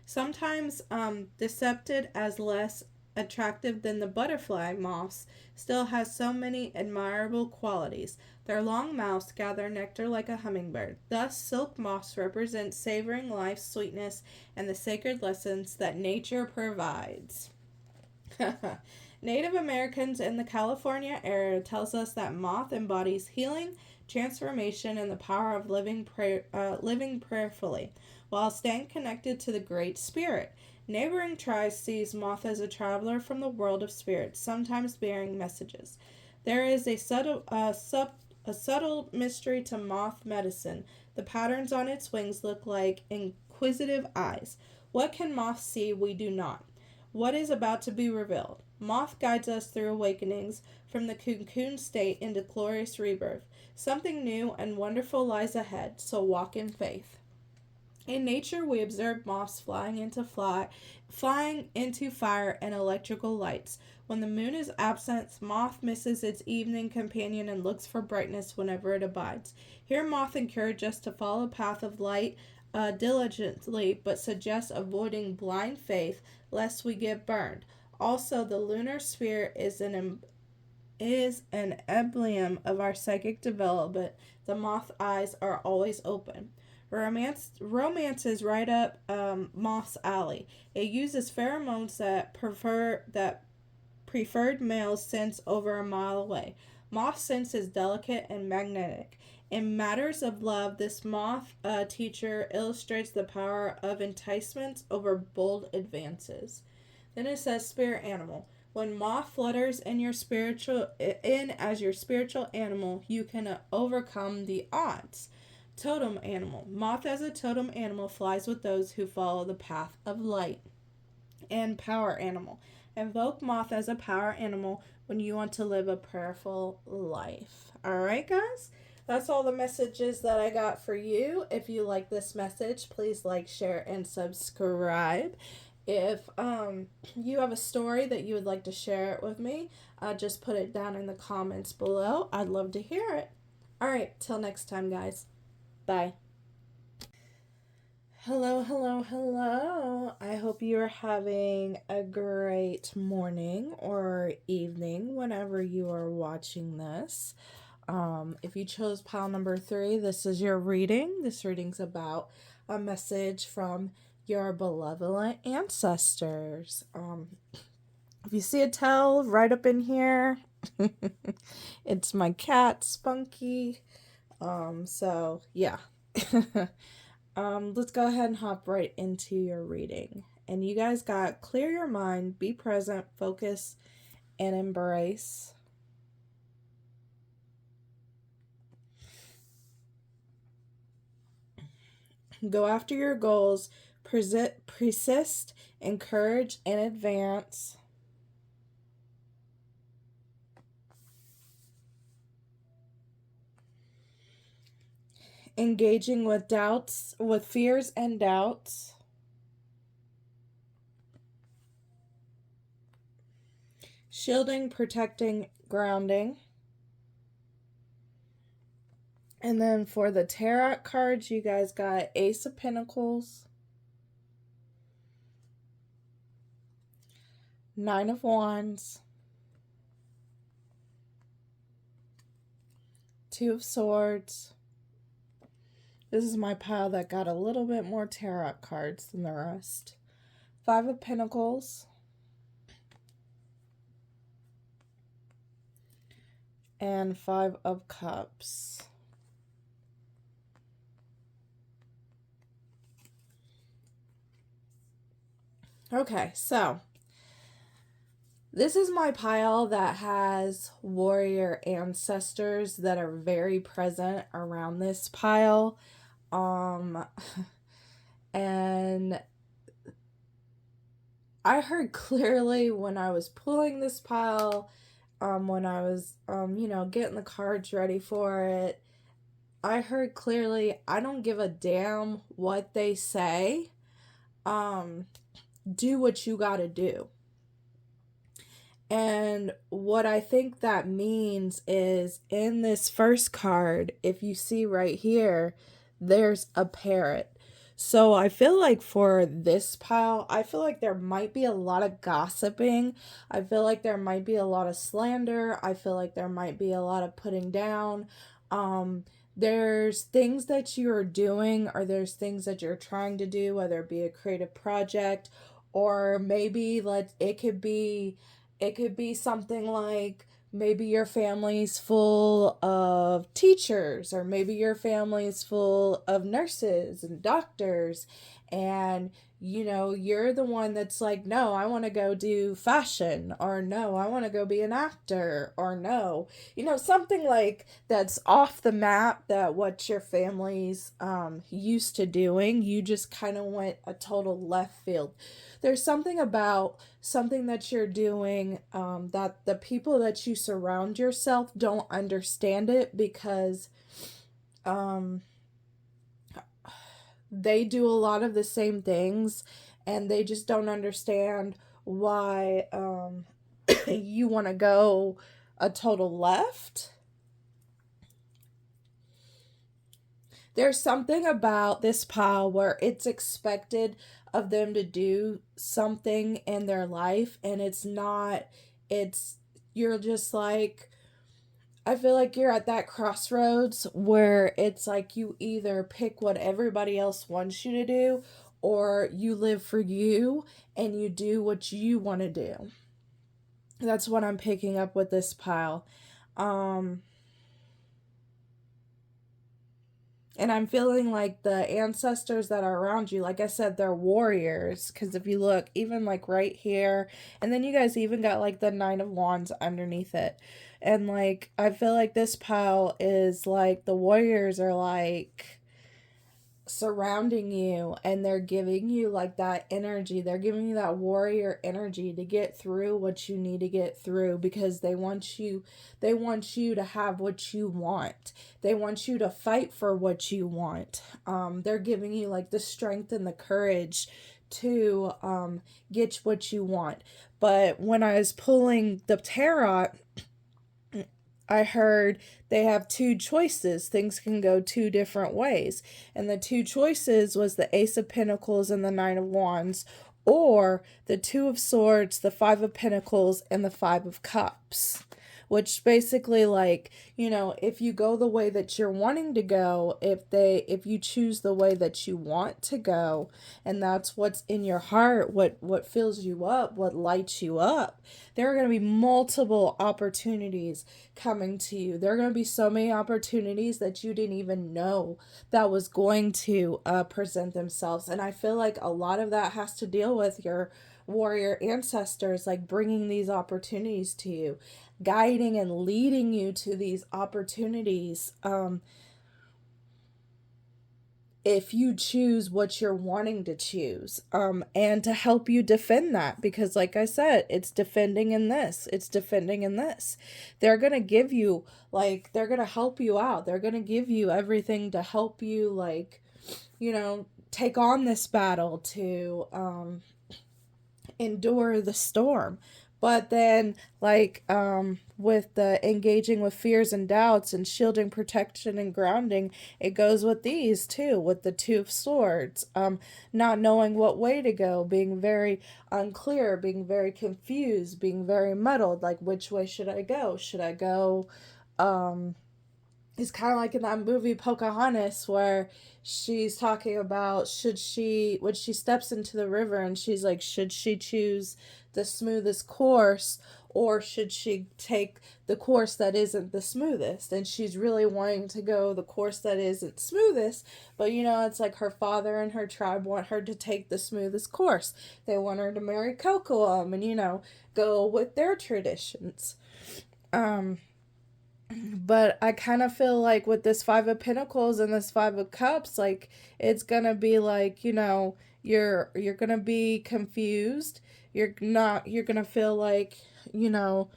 Sometimes depicted as less attractive than the butterfly moths, still has so many admirable qualities. Their long mouths gather nectar like a hummingbird. Thus, silk moths represent savoring life's sweetness and the sacred lessons that nature provides. Native Americans in the California area tells us that moth embodies healing, transformation, and the power of living prayerfully, while staying connected to the Great Spirit. Neighboring tribes sees moth as a traveler from the world of spirits, sometimes bearing messages. There is a subtle mystery to moth medicine. The patterns on its wings look like inquisitive eyes. What can moths see we do not? What is about to be revealed? Moth guides us through awakenings from the cocoon state into glorious rebirth. Something new and wonderful lies ahead, so walk in faith. In nature, we observe moths flying into fire and electrical lights. When the moon is absent, moth misses its evening companion and looks for brightness whenever it abides. Here, moth encourage us to follow a path of light diligently, but suggests avoiding blind faith lest we get burned. Also, the lunar sphere is an emblem of our psychic development. The moth eyes are always open. Romance is right up moth's alley. It uses pheromones that preferred males sense over a mile away. Moth sense is delicate and magnetic. In matters of love, this moth teacher illustrates the power of enticements over bold advances. Then it says spirit animal. When moth flutters in as your spiritual animal, you can overcome the odds. Totem animal. Moth as a totem animal flies with those who follow the path of light. And power animal. Invoke moth as a power animal when you want to live a prayerful life. Alright, guys? That's all the messages that I got for you. If you like this message, please like, share, and subscribe. If you have a story that you would like to share it with me, just put it down in the comments below. I'd love to hear it. All right, till next time, guys. Bye. Hello, hello, hello. I hope you're having a great morning or evening whenever you are watching this. If you chose pile number 3, this is your reading. This reading's about a message from your benevolent ancestors. If you see a tail right up in here, it's my cat, Spunky. So yeah. Let's go ahead and hop right into your reading. And you guys got clear your mind, be present, focus, and embrace. Go after your goals, persist, encourage, and advance. Engaging with doubts, with fears and doubts. Shielding, protecting, grounding. And then for the tarot cards, you guys got Ace of Pentacles, Nine of Wands, Two of Swords. This is my pile that got a little bit more tarot cards than the rest. Five of Pentacles, and Five of Cups. Okay, so this is my pile that has warrior ancestors that are very present around this pile. And I heard clearly when I was pulling this pile, when I was, getting the cards ready for it, I heard clearly, I don't give a damn what they say. Do what you gotta do. And what I think that means is in this first card, if you see right here, there's a parrot. So I feel like for this pile, I feel like there might be a lot of gossiping. I feel like there might be a lot of slander. I feel like there might be a lot of putting down. There's things that you're doing, or there's things that you're trying to do, whether it be a creative project, or maybe it could be something like maybe your family's full of teachers, or maybe your family's full of nurses and doctors, and you're the one that's like, no, I want to go do fashion, or no, I want to go be an actor, or no, something like that's off the map, that what your family's used to doing, you just kind of went a total left field. There's something about something that you're doing that the people that you surround yourself don't understand it, because they do a lot of the same things, and they just don't understand why you want to go a total left. There's something about this pile where it's expected of them to do something in their life, and you're just like, I feel like you're at that crossroads where it's like you either pick what everybody else wants you to do, or you live for you and you do what you want to do. That's what I'm picking up with this pile. And I'm feeling like the ancestors that are around you, like I said, they're warriors. Because if you look, even like right here, and then you guys even got like the Nine of Wands underneath it. And like, I feel like this pile is like the warriors are like surrounding you, and they're giving you like that energy. They're giving you that warrior energy to get through what you need to get through, because they want you to have what you want. They want you to fight for what you want. They're giving you like the strength and the courage to get what you want. But when I was pulling the tarot, I heard they have two choices. Things can go two different ways. And the two choices was the Ace of Pentacles and the Nine of Wands, or the Two of Swords, the Five of Pentacles, and the Five of Cups. Which basically, like, you know, if you go the way that you're wanting to go, if you choose the way that you want to go, and that's what's in your heart, what fills you up, what lights you up, there are going to be multiple opportunities coming to you. There are going to be so many opportunities that you didn't even know that was going to present themselves. And I feel like a lot of that has to deal with your warrior ancestors, like bringing these opportunities to you, guiding and leading you to these opportunities, if you choose what you're wanting to choose, and to help you defend that, because like I said, it's defending in this, it's defending in this. They're going to give you, like, they're going to help you out. They're going to give you everything to help you, like, you know, take on this battle, to endure the storm. But then, like, with the engaging with fears and doubts and shielding, protection, and grounding, it goes with these too, with the Two of Swords, not knowing what way to go, being very unclear, being very confused, being very muddled, like, which way should I go? Should I go, it's kind of like in that movie Pocahontas, where she's talking about when she steps into the river, and she's like, should she choose the smoothest course, or should she take the course that isn't the smoothest? And she's really wanting to go the course that isn't smoothest, but you know, it's like her father and her tribe want her to take the smoothest course. They want her to marry Kocoum and, you know, go with their traditions. But I kind of feel like with this Five of Pentacles and this Five of Cups, like, it's gonna be like, you know, you're gonna be confused. You're gonna feel like, you know,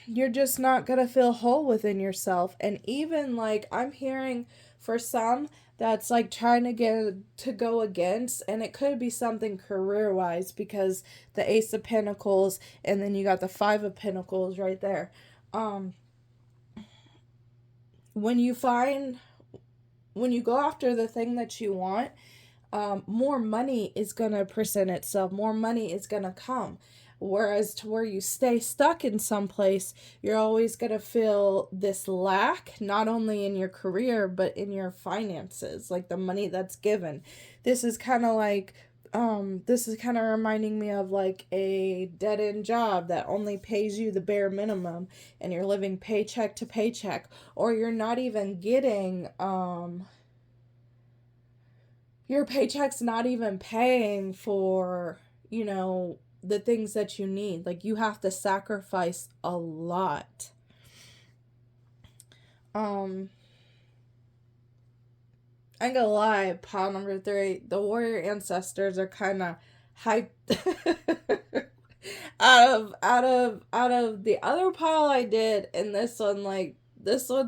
you're just not gonna feel whole within yourself. And even, like, I'm hearing for some that's like trying to get to go against, and it could be something career wise, because the Ace of Pentacles and then you got the Five of Pentacles right there. When you go after the thing that you want, more money is going to present itself. More money is going to come. Whereas to where you stay stuck in some place, you're always going to feel this lack, not only in your career, but in your finances, like the money that's given. This is kind of like, this is kind of reminding me of like a dead-end job that only pays you the bare minimum, and you're living paycheck to paycheck, or you're not even getting, your paycheck's not even paying for, you know, the things that you need. Like, you have to sacrifice a lot. I ain't gonna lie, pile number 3, the warrior ancestors are kind of hyped. out of the other pile I did, and this one's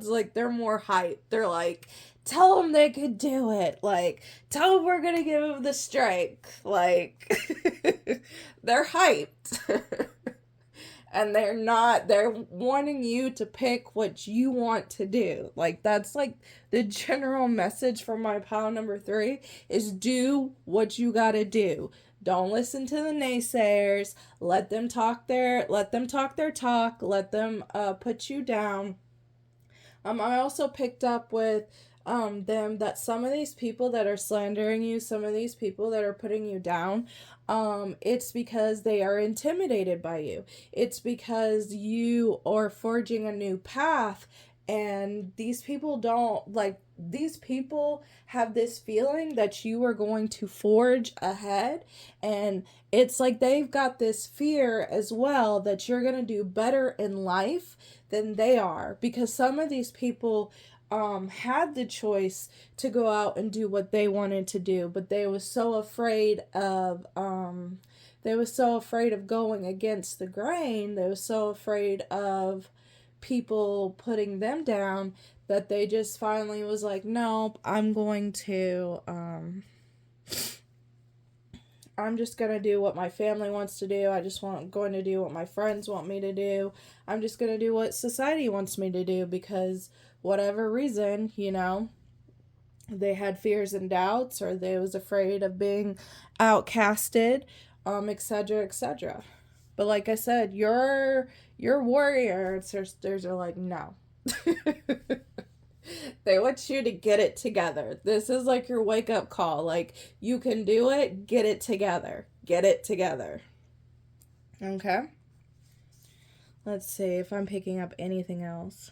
like, they're more hyped. They're like, tell them they could do it. Like, tell them we're gonna give them the strength. Like, they're hyped. And they're wanting you to pick what you want to do. Like, that's like the general message from my pile number 3 is do what you gotta do. Don't listen to the naysayers. Let them talk their talk. Let them put you down. I also picked up with them that some of these people that are slandering you, some of these people that are putting you down, it's because they are intimidated by you. It's because you are forging a new path, and these people have this feeling that you are going to forge ahead, and it's like they've got this fear as well that you're going to do better in life than they are, because some of these people had the choice to go out and do what they wanted to do, but they were so afraid of going against the grain. They were so afraid of people putting them down that they just finally was like, nope, I'm going to I'm just going to do what my family wants to do. Going to do what my friends want me to do. I'm just going to do what society wants me to do because whatever reason, they had fears and doubts, or they was afraid of being outcasted, etc., etc. But like I said, your warrior ancestors are like, no. They want you to get it together. This is like your wake up call. Like, you can do it. Get it together. Get it together. Okay. Let's see if I'm picking up anything else.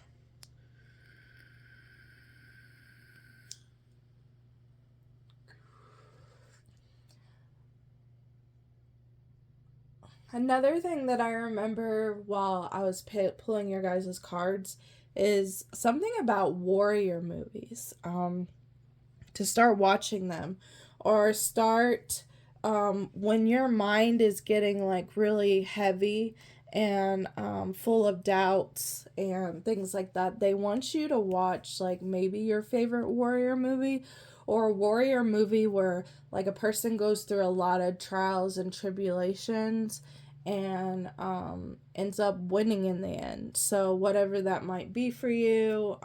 Another thing that I remember while I was pulling your guys' cards is something about warrior movies. To start watching them, or start when your mind is getting like really heavy and full of doubts and things like that. They want you to watch like maybe your favorite warrior movie, or a warrior movie where like a person goes through a lot of trials and tribulations and ends up winning in the end. So whatever that might be for you.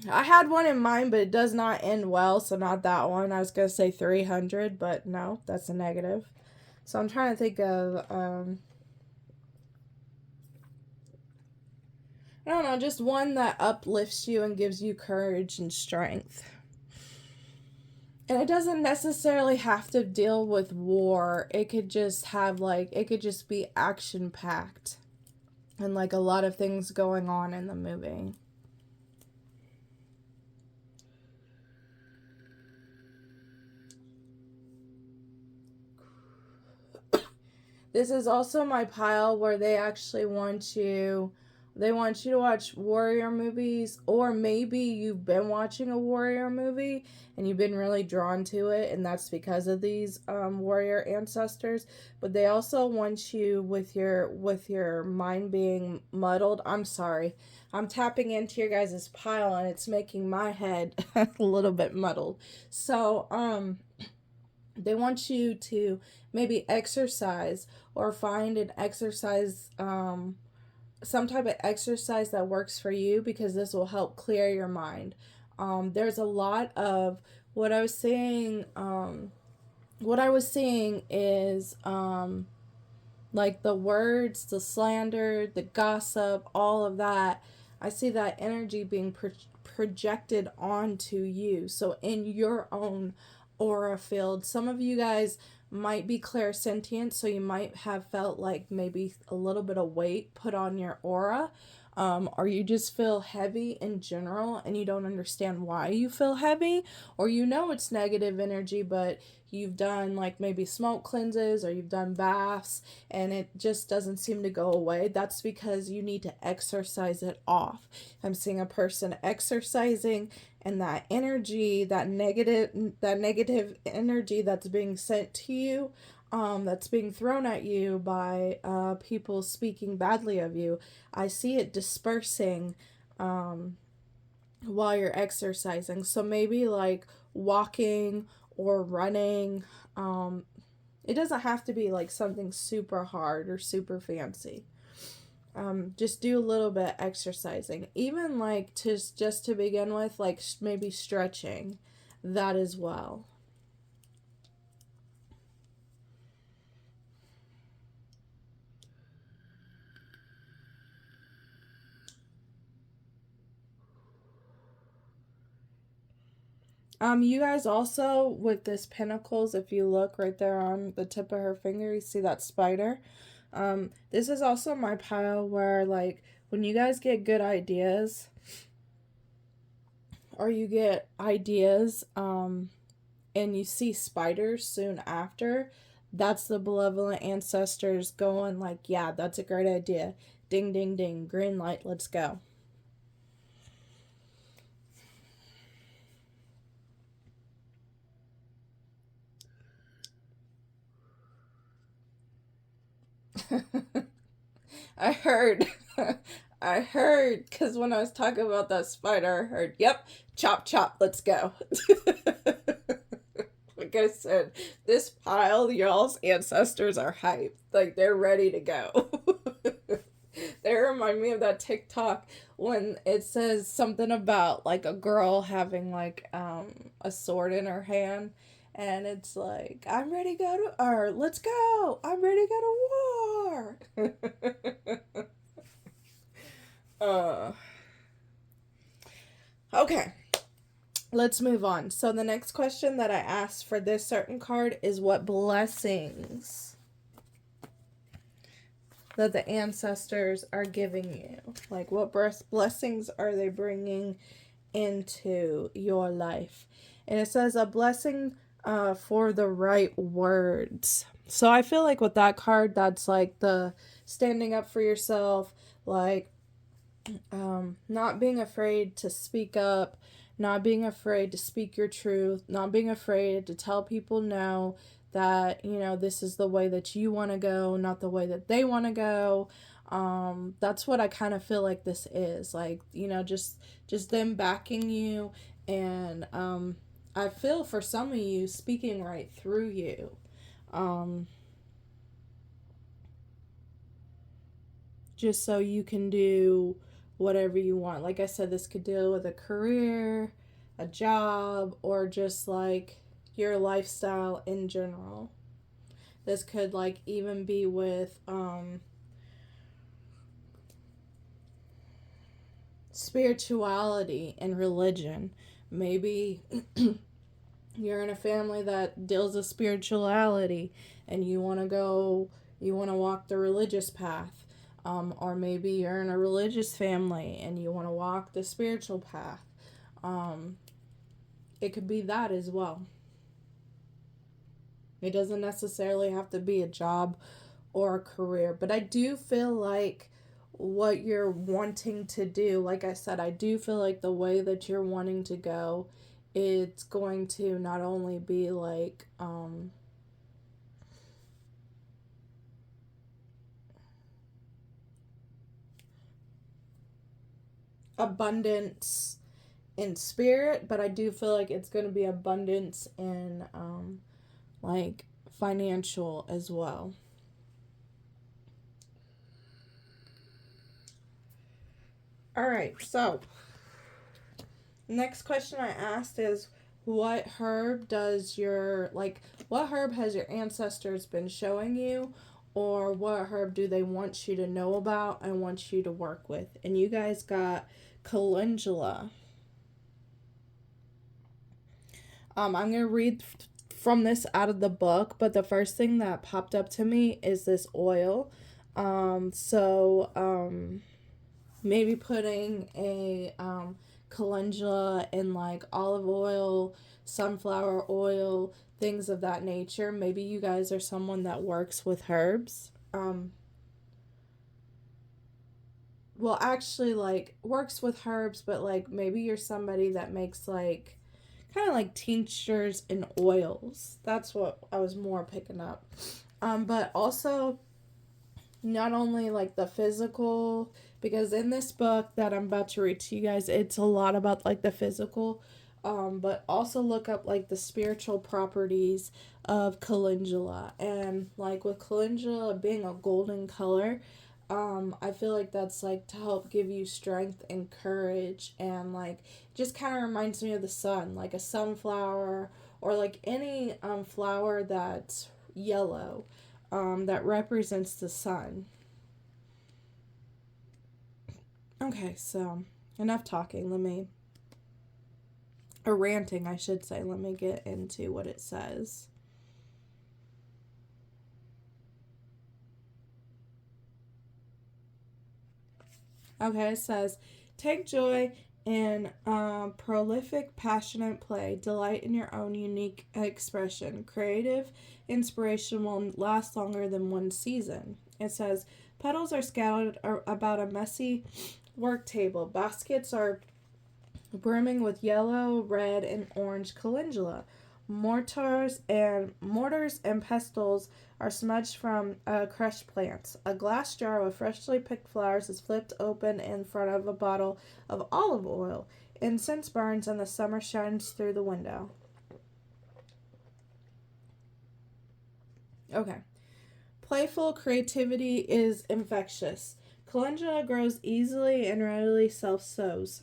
I had one in mind, but it does not end well, so not that one. I was going to say 300, but no, that's a negative. So I'm trying to think of, I don't know, just one that uplifts you and gives you courage and strength. And it doesn't necessarily have to deal with war. It could just have it could just be action-packed and like a lot of things going on in the movie. This is also my pile where they actually want you to watch warrior movies, or maybe you've been watching a warrior movie and you've been really drawn to it, and that's because of these warrior ancestors. But they also want you with your mind being muddled. I'm sorry. I'm tapping into your guys' pile and it's making my head a little bit muddled. So, they want you to maybe exercise, or find an exercise, some type of exercise that works for you, because this will help clear your mind. There's a lot of what I was saying. What I was seeing is like the words, the slander, the gossip, all of that. I see that energy being projected onto you. So in your own aura field, some of you guys might be clairsentient, so you might have felt like maybe a little bit of weight put on your aura, or you just feel heavy in general and you don't understand why you feel heavy, or it's negative energy, but you've done like maybe smoke cleanses or you've done baths and it just doesn't seem to go away. That's because you need to exercise it off. I'm seeing a person exercising, and that energy, that negative energy that's being sent to you, that's being thrown at you by people speaking badly of you, I see it dispersing while you're exercising. So maybe like walking or running. It doesn't have to be like something super hard or super fancy. Just do a little bit exercising, even like just to begin with, like maybe stretching, that as well. You guys also, with this pentacles, if you look right there on the tip of her finger, you see that spider. This is also my pile where, like, when you guys get good ideas, or you get ideas, and you see spiders soon after, that's the benevolent ancestors going like, yeah, that's a great idea. Ding, ding, ding. Green light. Let's go. I heard, because when I was talking about that spider, I heard, yep, chop, chop, let's go. Like I said, this pile, y'all's ancestors are hyped. Like, they're ready to go. They remind me of that TikTok when it says something about like a girl having like a sword in her hand, and it's like, I'm ready to go to, or let's go, I'm ready to go to war. Okay, let's move on. So the next question that I asked for this certain card is what blessings that the ancestors are giving you. Like, what blessings are they bringing into your life? And it says a blessing for the right words. So I feel like with that card, that's like the standing up for yourself, like not being afraid to speak up, not being afraid to speak your truth, not being afraid to tell people no, that, you know, this is the way that you want to go, not the way that they want to go. That's what I kind of feel like this is. Like, you know, just them backing you, and I feel for some of you speaking right through you. Just so you can do whatever you want. Like I said, this could deal with a career, a job, or just like your lifestyle in general. This could like even be with spirituality and religion. Maybe you're in a family that deals with spirituality and you want to walk the religious path. Or maybe you're in a religious family and you want to walk the spiritual path. It could be that as well. It doesn't necessarily have to be a job or a career. But I do feel like what you're wanting to do, like I said, I do feel like the way that you're wanting to go, it's going to not only be like abundance in spirit, but I do feel like it's going to be abundance in like financial as well. All right, so next question I asked is, what herb has your ancestors been showing you, or what herb do they want you to know about and want you to work with? And you guys got calendula. I'm going to read from this out of the book, but the first thing that popped up to me is this oil. Maybe putting a calendula in like olive oil, sunflower oil, things of that nature. Maybe you guys are someone that works with herbs. Well, actually, like, works with herbs, but like maybe you're somebody that makes like kind of like tinctures and oils. That's what I was more picking up. But also not only like the physical, because in this book that I'm about to read to you guys, it's a lot about like the physical, but also look up like the spiritual properties of calendula. And like with calendula being a golden color, I feel like that's like to help give you strength and courage, and like just kind of reminds me of the sun, like a sunflower, or like any flower that's yellow, that represents the sun. Okay, so enough talking. Ranting, I should say. Let me get into what it says. Okay, it says, take joy in prolific, passionate play. Delight in your own unique expression. Creative inspiration will last longer than one season. It says, petals are scattered about a messy work table. Baskets are brimming with yellow, red, and orange calendula. Mortars and pestles are smudged from crushed plants. A glass jar with freshly picked flowers is flipped open in front of a bottle of olive oil. Incense burns and the summer shines through the window. Okay. Playful creativity is infectious. Calendula grows easily and readily self-sows.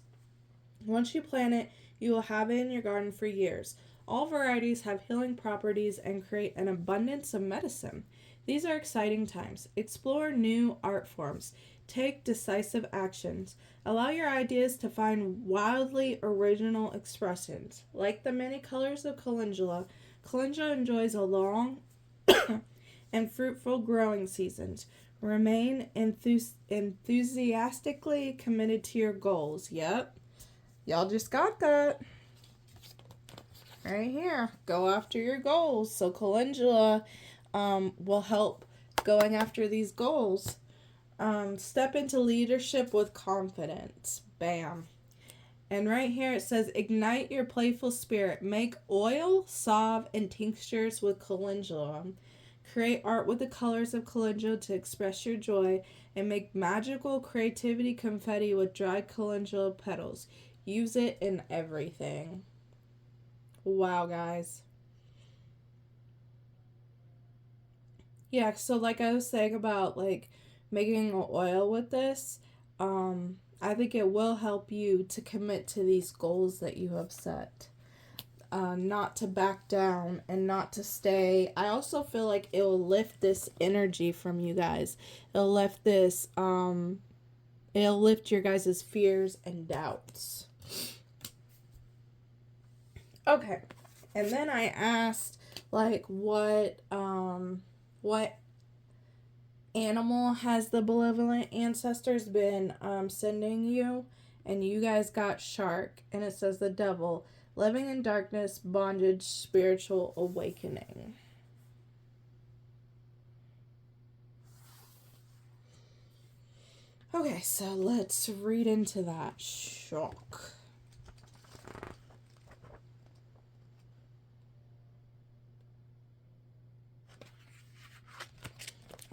Once you plant it, you will have it in your garden for years. All varieties have healing properties and create an abundance of medicine. These are exciting times. Explore new art forms. Take decisive actions. Allow your ideas to find wildly original expressions. Like the many colors of calendula, calendula enjoys a long and fruitful growing seasons. Remain enthusiastically committed to your goals. Yep. Y'all just got that. Right here. Go after your goals. So calendula will help going after these goals. Step into leadership with confidence. Bam. And right here it says, ignite your playful spirit. Make oil, salve, and tinctures with calendula. Create art with the colors of calendula to express your joy, and make magical creativity confetti with dried calendula petals. Use it in everything. Wow, guys. Yeah, so like I was saying about like making an oil with this, I think it will help you to commit to these goals that you have set. Not to back down and not to stay. I also feel like it will lift this energy from you guys. It'll lift this, it'll lift your guys' fears and doubts. Okay. And then I asked, like, what animal has the benevolent ancestors been sending you? And you guys got shark, and it says the devil, living in darkness, bondage, spiritual awakening. Okay, so let's read into that. Shark.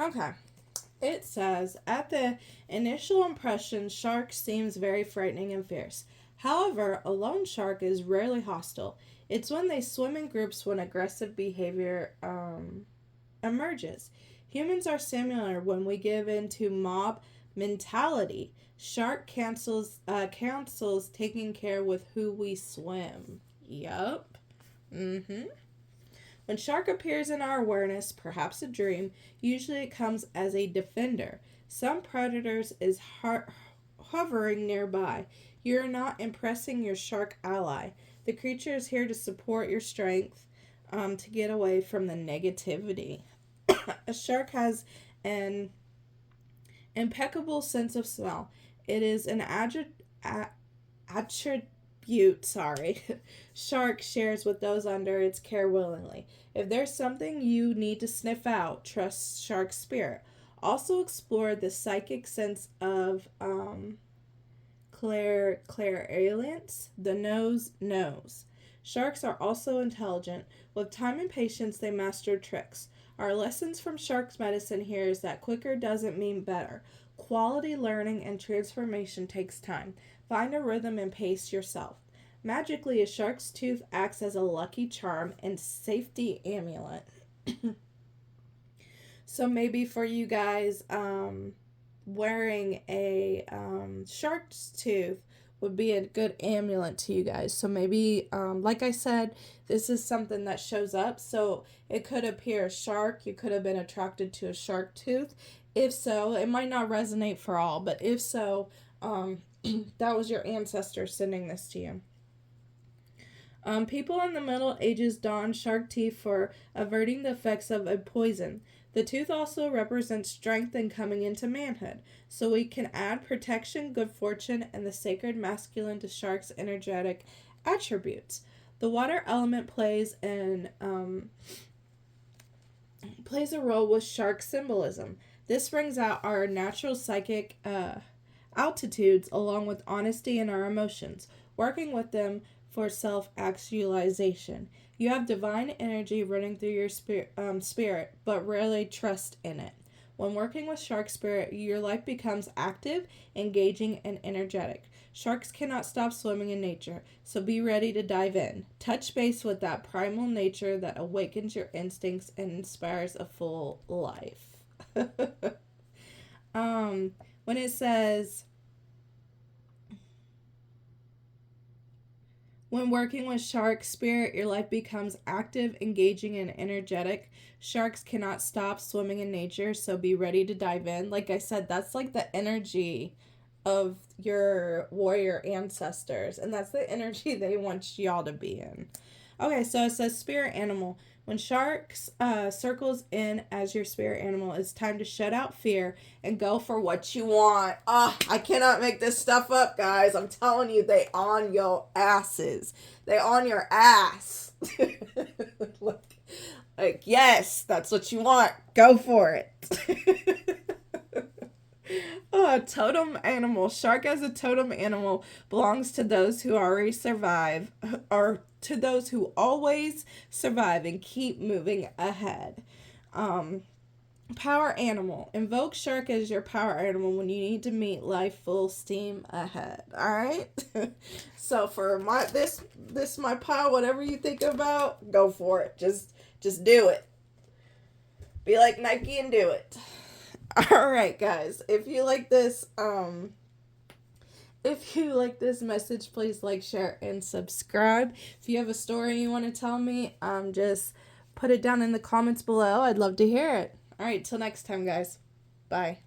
Okay. It says, at the initial impression, shark seems very frightening and fierce. However, a lone shark is rarely hostile. It's when they swim in groups when aggressive behavior emerges. Humans are similar when we give in to mob mentality. Shark counsels taking care with who we swim. Yup. When shark appears in our awareness, perhaps a dream, usually it comes as a defender. Some predators is hovering nearby. You're not impressing your shark ally. The creature is here to support your strength to get away from the negativity. A shark has an impeccable sense of smell. It is an attribute, shark shares with those under its care willingly. If there's something you need to sniff out, trust shark spirit. Also explore the psychic sense of 𝒓𝒆𝒂𝒅, the nose knows. Sharks are also intelligent. With time and patience, they master tricks. Our lessons from shark's medicine here is that quicker doesn't mean better. Quality learning and transformation takes time. Find a rhythm and pace yourself. Magically, a shark's tooth acts as a lucky charm and safety amulet. So maybe for you guys, wearing a shark's tooth would be a good amulet to you guys. So maybe, like I said, this is something that shows up. So it could appear a shark. You could have been attracted to a shark tooth. If so, it might not resonate for all, but if so, that was your ancestor sending this to you. People in the Middle Ages donned shark teeth for averting the effects of a poison. The tooth also represents strength and coming into manhood, so we can add protection, good fortune, and the sacred masculine to shark's energetic attributes. The water element plays a role with shark symbolism. This brings out our natural psychic altitudes along with honesty in our emotions, working with them for self-actualization. You have divine energy running through your spirit, but rarely trust in it. When working with shark spirit, your life becomes active, engaging, and energetic. Sharks cannot stop swimming in nature, so be ready to dive in. Touch base with that primal nature that awakens your instincts and inspires a full life. When it says, when working with shark spirit, your life becomes active, engaging, and energetic. Sharks cannot stop swimming in nature, so be ready to dive in. Like I said, that's like the energy of your warrior ancestors, and that's the energy they want y'all to be in. Okay, so it says spirit animal. When sharks circles in as your spirit animal, it's time to shut out fear and go for what you want. I cannot make this stuff up, guys. I'm telling you, they on your asses. They on your ass. like, yes, that's what you want. Go for it. Totem animal. Shark as a totem animal belongs to those who already survive, or to those who always survive and keep moving ahead. Power animal. Invoke shark as your power animal when you need to meet life full steam ahead. All right. So for my power, whatever you think about, go for it. Just do it. Be like Nike and do it. All right, guys. If you like this message, please like, share, and subscribe. If you have a story you want to tell me, just put it down in the comments below. I'd love to hear it. All right, till next time, guys. Bye.